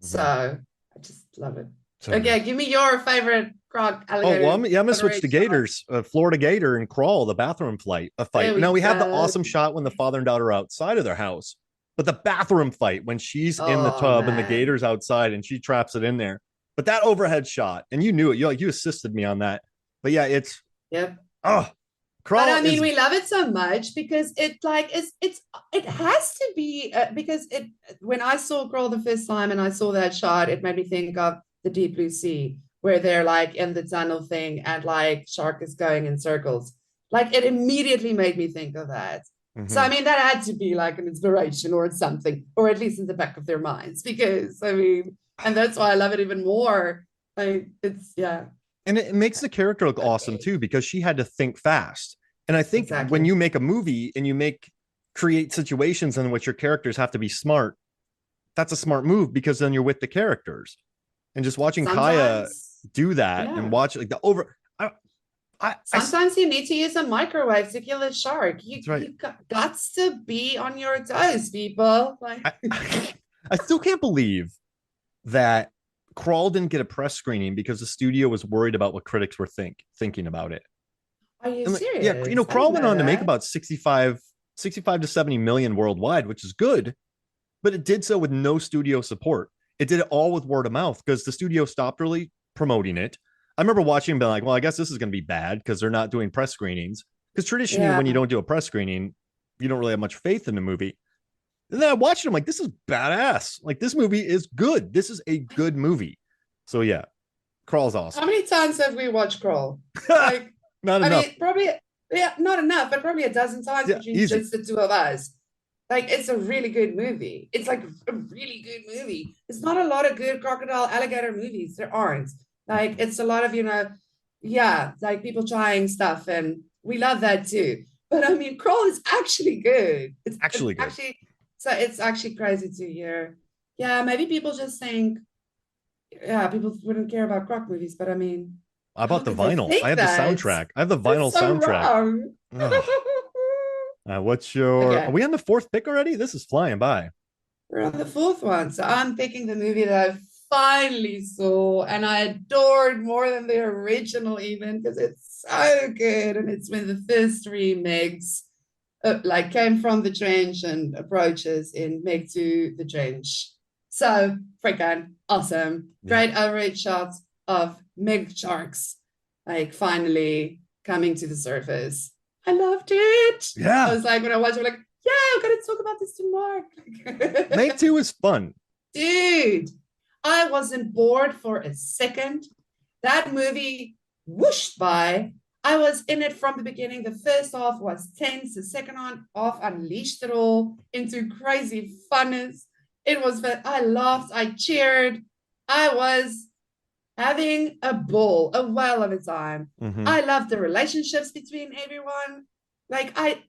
S2: So
S1: Mhm.
S2: I just love it.
S1: So good.
S2: Okay, give me your favorite croc
S1: Oh well,
S2: alligator
S1: I'm gonna switch
S2: overhead
S1: to
S2: shot.
S1: Gators, Florida Gator and Crawl, the bathroom a fight.
S2: There we
S1: Now we have the
S2: go.
S1: awesome shot when the father and daughter are outside of their house, but the bathroom fight when she's in the
S2: Oh
S1: tub and the
S2: man.
S1: Gator's outside and she traps it in there. But that overhead shot, and you knew it. You assisted me on that. But yeah, it's
S2: Yep.
S1: oh,
S2: But
S1: Crawl
S2: I mean,
S1: is
S2: we love it so much because it like it's it has to be because it when I saw Girl the first time and I saw that shot, it made me think of the Deep Blue Sea where they're like in the tunnel thing and like shark is going in circles. Like it immediately made me think of that. So I
S1: mhm.
S2: mean, that had to be like an inspiration or something, or at least in the back of their minds, because I mean, and that's why I love it even more. Like it's yeah,
S1: And it makes the character look awesome
S2: okay,
S1: too because she had to think fast. And I think when
S2: exactly.
S1: you make a movie and create situations in which your characters have to be smart, that's a smart move because then you're with the characters. And just watching Kaya
S2: Sometimes,
S1: do that and
S2: yeah.
S1: watch like the over I
S2: Sometimes you need to use a microwave to kill a shark.
S1: that's right.
S2: Got to be on your toes, people. Like,
S1: I, I still can't believe that Crawl didn't get a press screening because the studio was worried about what critics were thinking about it.
S2: are you
S1: And like, yeah,
S2: serious? I
S1: Crawl
S2: didn't
S1: went
S2: know
S1: on to make
S2: that.
S1: about 65 to 70 million worldwide, which is good, but it did so with no studio support. It did it all with word of mouth because the studio stopped really promoting it. I remember watching and being like, well, I guess this is going to be bad because they're not doing press screenings. Because traditionally,
S2: Yeah.
S1: when you don't do a press screening, you don't really have much faith in the movie. And then I watched it. I'm like, this is badass. Like, this movie is good. This is a good movie. So, yeah, Crawl's
S2: How
S1: awesome.
S2: many times have we watched Crawl? Like,
S1: Not
S2: I
S1: enough.
S2: mean, probably, yeah, not enough, but probably a dozen times
S1: Yeah,
S2: between
S1: easy.
S2: just the two of us. Like, it's a really good movie. It's like a really good movie. It's not a lot of good crocodile alligator movies. There aren't. Like, it's a lot of, yeah, like people trying stuff, and we love that too. But I mean, Crawl is actually good. It's
S1: Actually good.
S2: actually so it's actually crazy to hear. Yeah, maybe people just think, yeah, people wouldn't care about croc movies, but I mean,
S1: I
S2: how
S1: bought the
S2: could they
S1: vinyl. I
S2: think
S1: have the
S2: that?
S1: soundtrack. I have the vinyl
S2: That's so
S1: soundtrack.
S2: wrong.
S1: Oh, What's your? Are
S2: Okay,
S1: we on the fourth pick already? This is flying by.
S2: we're on the fourth one. So I'm picking the movie that I finally saw and I adored more than the original, even because it's so good. And it's when the first three Megs like came from the trench and approaches in Meg to the trench. So freaking awesome.
S1: Yeah.
S2: Great overhead shots of Meg sharks like finally coming to the surface. I loved it. I
S1: Yeah.
S2: was like, when I watched it, I'm like, yeah, I'm gonna talk about this to Mark.
S1: Meg 2 is fun.
S2: Dude, I wasn't bored for a second. That movie whooshed by. I was in it from the beginning. The first half was tense. The second half unleashed it all into crazy funness. It was, I laughed, I cheered. I was having a ball, a whale of a time.
S1: Mm-hmm.
S2: I loved the relationships between everyone. Like, a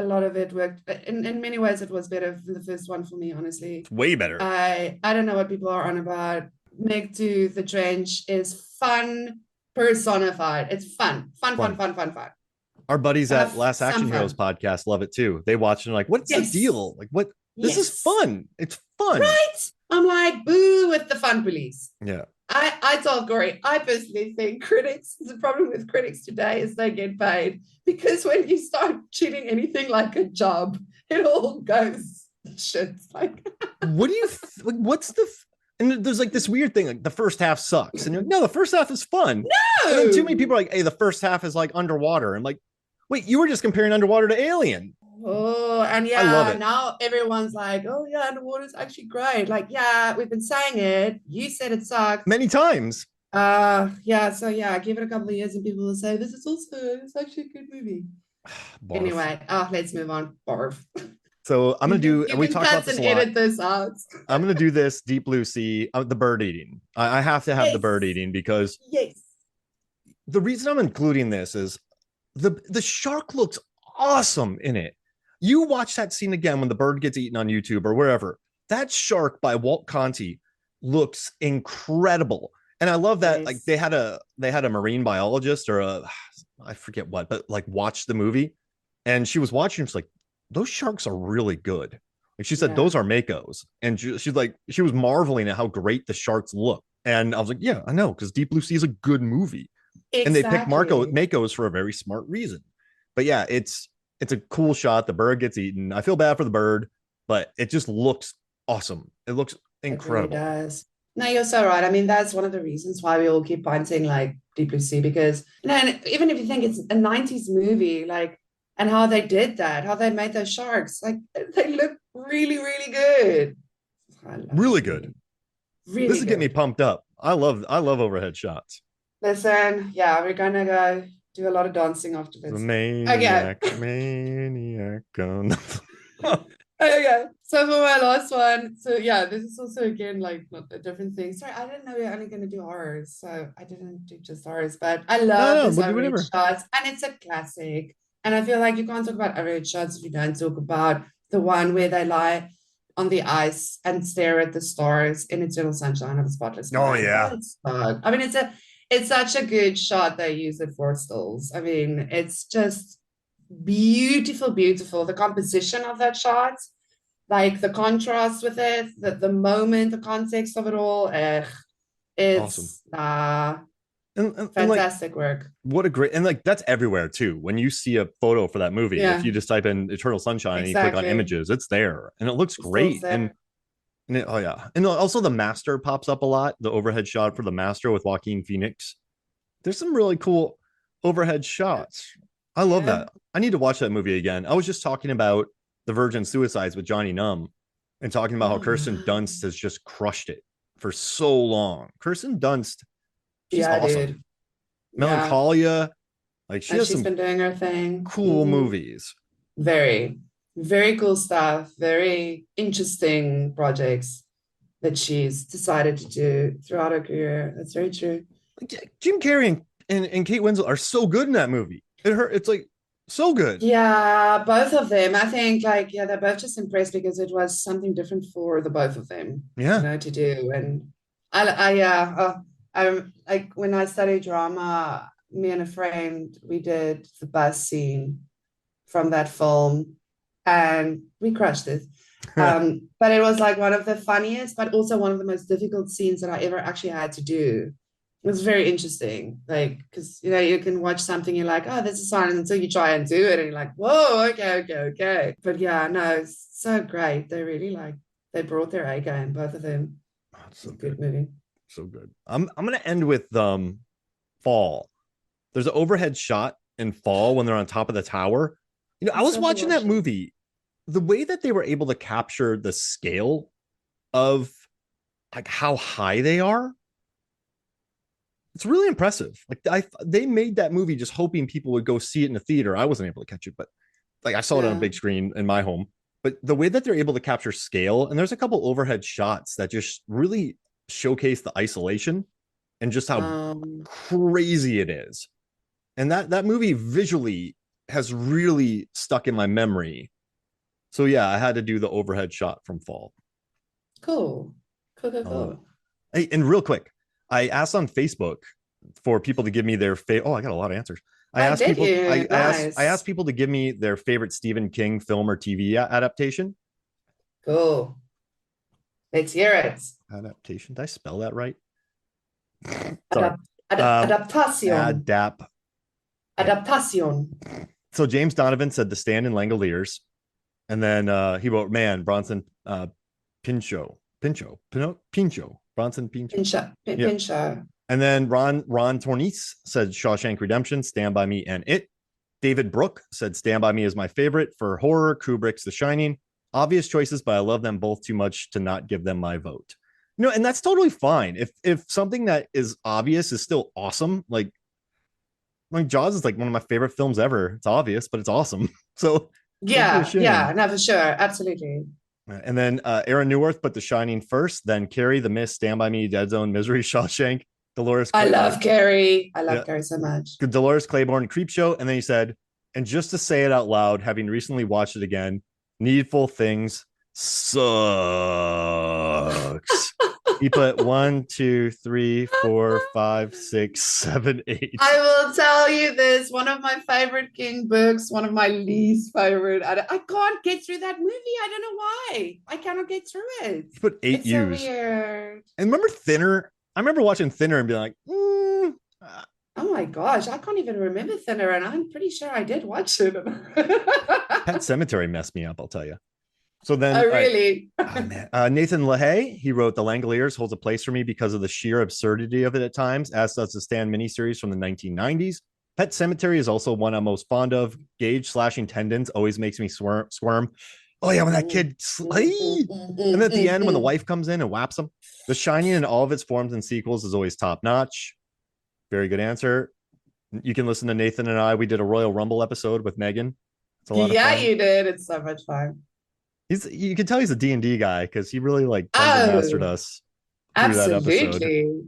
S2: lot of it worked. In many ways, it was better than the first one for me, honestly.
S1: It's way better.
S2: I don't know what people are on about. Meg to the Trench is fun personified. It's fun.
S1: Our buddies at
S2: Have
S1: Last Action
S2: some
S1: Heroes
S2: fun.
S1: podcast love it too. They watch and are like, what's the
S2: Yes.
S1: deal? Like, what? This is
S2: Yes.
S1: fun. It's fun.
S2: Right? I'm like, boo with the fun police.
S1: Yeah.
S2: I told Corey, I personally think critics, the problem with critics today is they get paid because when you start treating anything like a job, it all goes shit. Like,
S1: What do you, like, what's the, and there's like this weird thing, like the first half sucks. And you're like, no, the first half is fun.
S2: no.
S1: And then too many people are like, hey, the first half is like underwater. I'm like, wait, you were just comparing underwater to Alien.
S2: Oh, and
S1: I love
S2: yeah,
S1: it.
S2: now everyone's like, oh yeah, underwater is actually great. Like, yeah, we've been saying it. You said it sucks.
S1: Many times.
S2: Yeah, so yeah, give it a couple of years and people will say this is also it's actually a good movie.
S1: Barf.
S2: Anyway, let's move on. Barf.
S1: So I'm gonna do,
S2: You
S1: and we
S2: can
S1: talked about
S2: cut
S1: this
S2: and
S1: a lot.
S2: edit this out.
S1: I'm gonna do this Deep Blue Sea, the bird eating. I have to have the
S2: Yes.
S1: bird eating because
S2: Yes.
S1: the reason I'm including this is the shark looks awesome in it. You watch that scene again when the bird gets eaten on YouTube or wherever. That shark by Walt Conti looks incredible. And I love that,
S2: Nice.
S1: like they had a marine biologist or I forget what, but like watched the movie and she was watching, she's like, those sharks are really good. Like she said,
S2: Yeah.
S1: those are Makos. And she's like, she was marveling at how great the sharks look. And I was like, yeah, I know, because Deep Blue Sea is a good movie.
S2: Exactly.
S1: And they picked Makos for a very smart reason. But yeah, it's a cool shot. The bird gets eaten. I feel bad for the bird, but it just looks awesome. It looks incredible.
S2: It really does. No, you're so right. I mean, that's one of the reasons why we all keep pointing like Deep Blue Sea because and even if you think it's a 90s movie, like and how they did that, how they made those sharks, like they look really, really good.
S1: Really good.
S2: Really
S1: this is
S2: good.
S1: getting me pumped up. I love overhead shots.
S2: Listen, yeah, we're gonna go do a lot of dancing after this.
S1: The maniac,
S2: Okay, so for my last one, so yeah, this is also again like not a different thing. Sorry, I didn't know we were only gonna do horrors, so I didn't do just horrors, but I love this
S1: we'll do
S2: overhead
S1: whatever.
S2: shots, and it's a classic. And I feel like you can't talk about overhead shots if you don't talk about the one where they lie on the ice and stare at the stars in Eternal Sunshine of a Spotless Mind.
S1: Oh yeah.
S2: I mean, it's such a good shot. They use it for stills. I mean, it's just beautiful. The composition of that shot, like the contrast with it, the moment, the context of it all. It's
S1: awesome. And
S2: fantastic work.
S1: What a great, and like that's everywhere too. When you see a photo for that movie, if you just type in Eternal Sunshine and you click on images, it's there and it looks great. And oh yeah, and also the Master pops up a lot. The overhead shot for the Master with Joaquin Phoenix. There's some really cool overhead shots. I love that. I need to watch that movie again. I was just talking about the Virgin Suicides with Johnny Numb and talking about how Kirsten Dunst has just crushed it for so long. Kirsten Dunst, she's awesome. Dude. Melancholia, like she's
S2: been doing her thing.
S1: Cool movies.
S2: Very, very cool stuff. Very interesting projects that she's decided to do throughout her career. That's very true.
S1: Jim Carrey and Kate Winslet are so good in that movie. It's like so good.
S2: Yeah, both of them. I think they're both just impressed because it was something different for the both of them.
S1: Yeah,
S2: to do. And I like when I studied drama, me and a friend, we did the bus scene from that film, and we crushed it. But it was like one of the funniest, but also one of the most difficult scenes that I ever actually had to do. It was very interesting, like, because you can watch something, you're like, oh, this is fine, until you try and do it, and you're like, whoa, okay. But yeah, no, it's so great. They really they brought their A game, both of them.
S1: Oh, it's so
S2: good movie.
S1: So good. I'm gonna end with Fall. There's an overhead shot in Fall when they're on top of the tower. I was watching that movie. The way that they were able to capture the scale of like how high they are, it's really impressive. Like they made that movie just hoping people would go see it in the theater. I wasn't able to catch it, but like I saw it on a big screen in my home. But the way that they're able to capture scale, and there's a couple overhead shots that just really showcase the isolation and just how crazy it is. And that movie visually has really stuck in my memory. So yeah, I had to do the overhead shot from Fall.
S2: Cool.
S1: Hey, and real quick, I asked on Facebook for people to give me their favorite. Oh, I got a lot of answers. I asked people to give me their favorite Stephen King film or TV adaptation.
S2: Cool. Let's hear it.
S1: Adaptation. Did I spell that right?
S2: Adaptation. Adaptation.
S1: So James Donovan said The Stand and Langoliers. And then he wrote, man, Bronson Pinchot. Bronson Pinchot.
S2: Pinchot.
S1: And then Ron Tornis said Shawshank Redemption, Stand By Me, and It. David Brooke said Stand By Me is my favorite. For horror, Kubrick's The Shining. Obvious choices, but I love them both too much to not give them my vote. And that's totally fine. If something that is obvious is still awesome, like Jaws is like one of my favorite films ever. It's obvious, but it's awesome. So
S2: yeah, no, for sure, absolutely.
S1: And then Aaron Newworth put The Shining first, then Carrie, The Mist, Stand By Me, Dead Zone, Misery, Shawshank, Dolores Claiborne.
S2: I love Carrie. Carrie so much.
S1: Dolores Claiborne, Creepshow. And then he said, and just to say it out loud, having recently watched it again, Needful Things sucks. He put 1, 2, 3, 4, 5, 6, 7, 8.
S2: I will tell you this. One of my favorite King books, one of my least favorite. I can't get through that movie. I don't know why. I cannot get through it.
S1: He put 8 U's.
S2: So weird.
S1: And remember Thinner? I remember watching Thinner and being like,
S2: oh my gosh, I can't even remember Thinner, and I'm pretty sure I did watch it.
S1: Pet Sematary messed me up, I'll tell you. So then,
S2: really?
S1: Nathan LaHaye, he wrote The Langoliers holds a place for me because of the sheer absurdity of it at times, as does the Stand miniseries from the 1990s. Pet Sematary is also one I'm most fond of. Gage slashing tendons always makes me squirm. Oh yeah, when that kid and then at the end when the wife comes in and whaps him. The Shining in all of its forms and sequels is always top notch. Very good answer. You can listen to Nathan and I. We did a Royal Rumble episode with Megan.
S2: It's a lot of fun. You did. It's so much fun.
S1: You can tell he's a D&D guy because he really mastered us.
S2: Absolutely.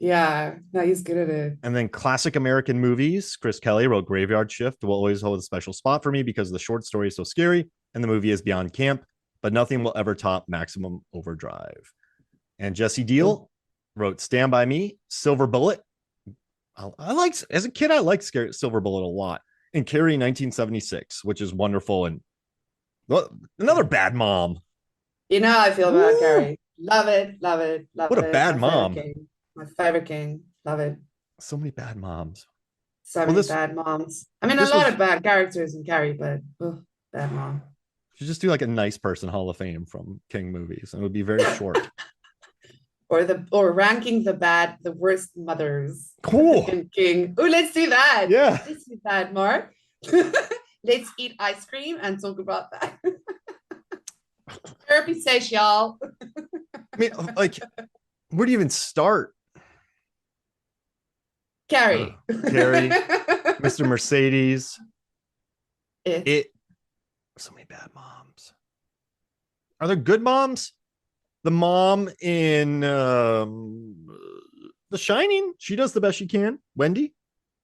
S2: Yeah. No, he's good at it.
S1: And then classic American movies. Chris Kelly wrote Graveyard Shift. Will always hold a special spot for me because the short story is so scary and the movie is beyond camp, but nothing will ever top Maximum Overdrive. And Jesse Deal wrote Stand By Me, Silver Bullet. As a kid, I liked Silver Bullet a lot. And Carrie 1976, which is wonderful. And another bad mom.
S2: You know how I feel about Carrie. Love it.
S1: What a bad mom.
S2: My favorite King. Love it.
S1: So many bad moms.
S2: Bad moms. I mean, a lot of bad characters in Carrie, but bad mom.
S1: You should just do like a nice person Hall of Fame from King movies, and it would be very short.
S2: or ranking the worst mothers.
S1: Cool.
S2: King. Oh, let's do that.
S1: Yeah.
S2: Let's do that, Mark. Let's eat ice cream and talk about that. Therapy session, y'all.
S1: I mean, like, where do you even start?
S2: Carrie.
S1: Mr. Mercedes. It. So many bad moms. Are there good moms? The mom in The Shining, she does the best she can. Wendy?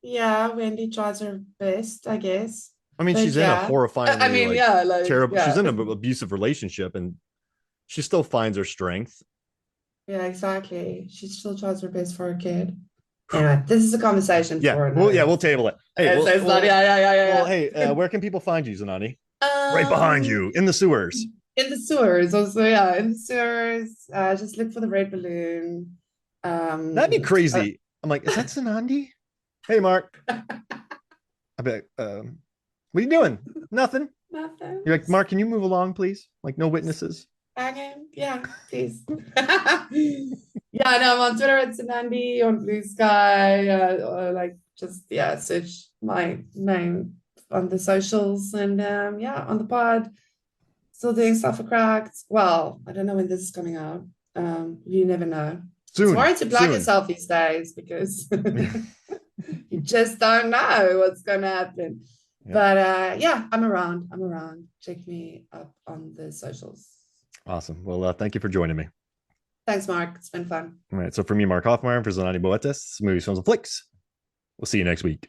S2: Yeah, Wendy tries her best, I guess.
S1: I mean, she's in a horrifying, terrible.
S2: Yeah.
S1: She's in an abusive relationship, and she still finds her strength.
S2: Yeah, exactly. She still tries her best for her kid. Anyway, this is a conversation for another.
S1: We'll table it. Hey,
S2: yeah.
S1: Hey, where can people find you, Zanandi? Right behind you in the sewers.
S2: In the sewers, also, yeah, in the sewers. Just look for the red balloon.
S1: That'd be crazy. I'm like, is that Zanandi? Hey, Mark. I bet. What are you doing? Nothing.
S2: Nothing.
S1: You're like, Mark, can you move along, please? Like, no witnesses.
S2: Okay. Yeah, please. Yeah, no, I'm on Twitter at Zanandi, on Blue Sky, or like just search my name on the socials, and on the pod. Still doing stuff for Cracked. Well, I don't know when this is coming out. You never know.
S1: Soon.
S2: It's hard to plug yourself these days because you just don't know what's gonna happen. Yeah. But I'm around. Check me up on the socials.
S1: Awesome. Well, thank you for joining me.
S2: Thanks, Mark. It's been fun.
S1: All right. So for me, Mark Hoffmeyer, for Zanandi Boetis, Movies, Films, and Flicks. We'll see you next week.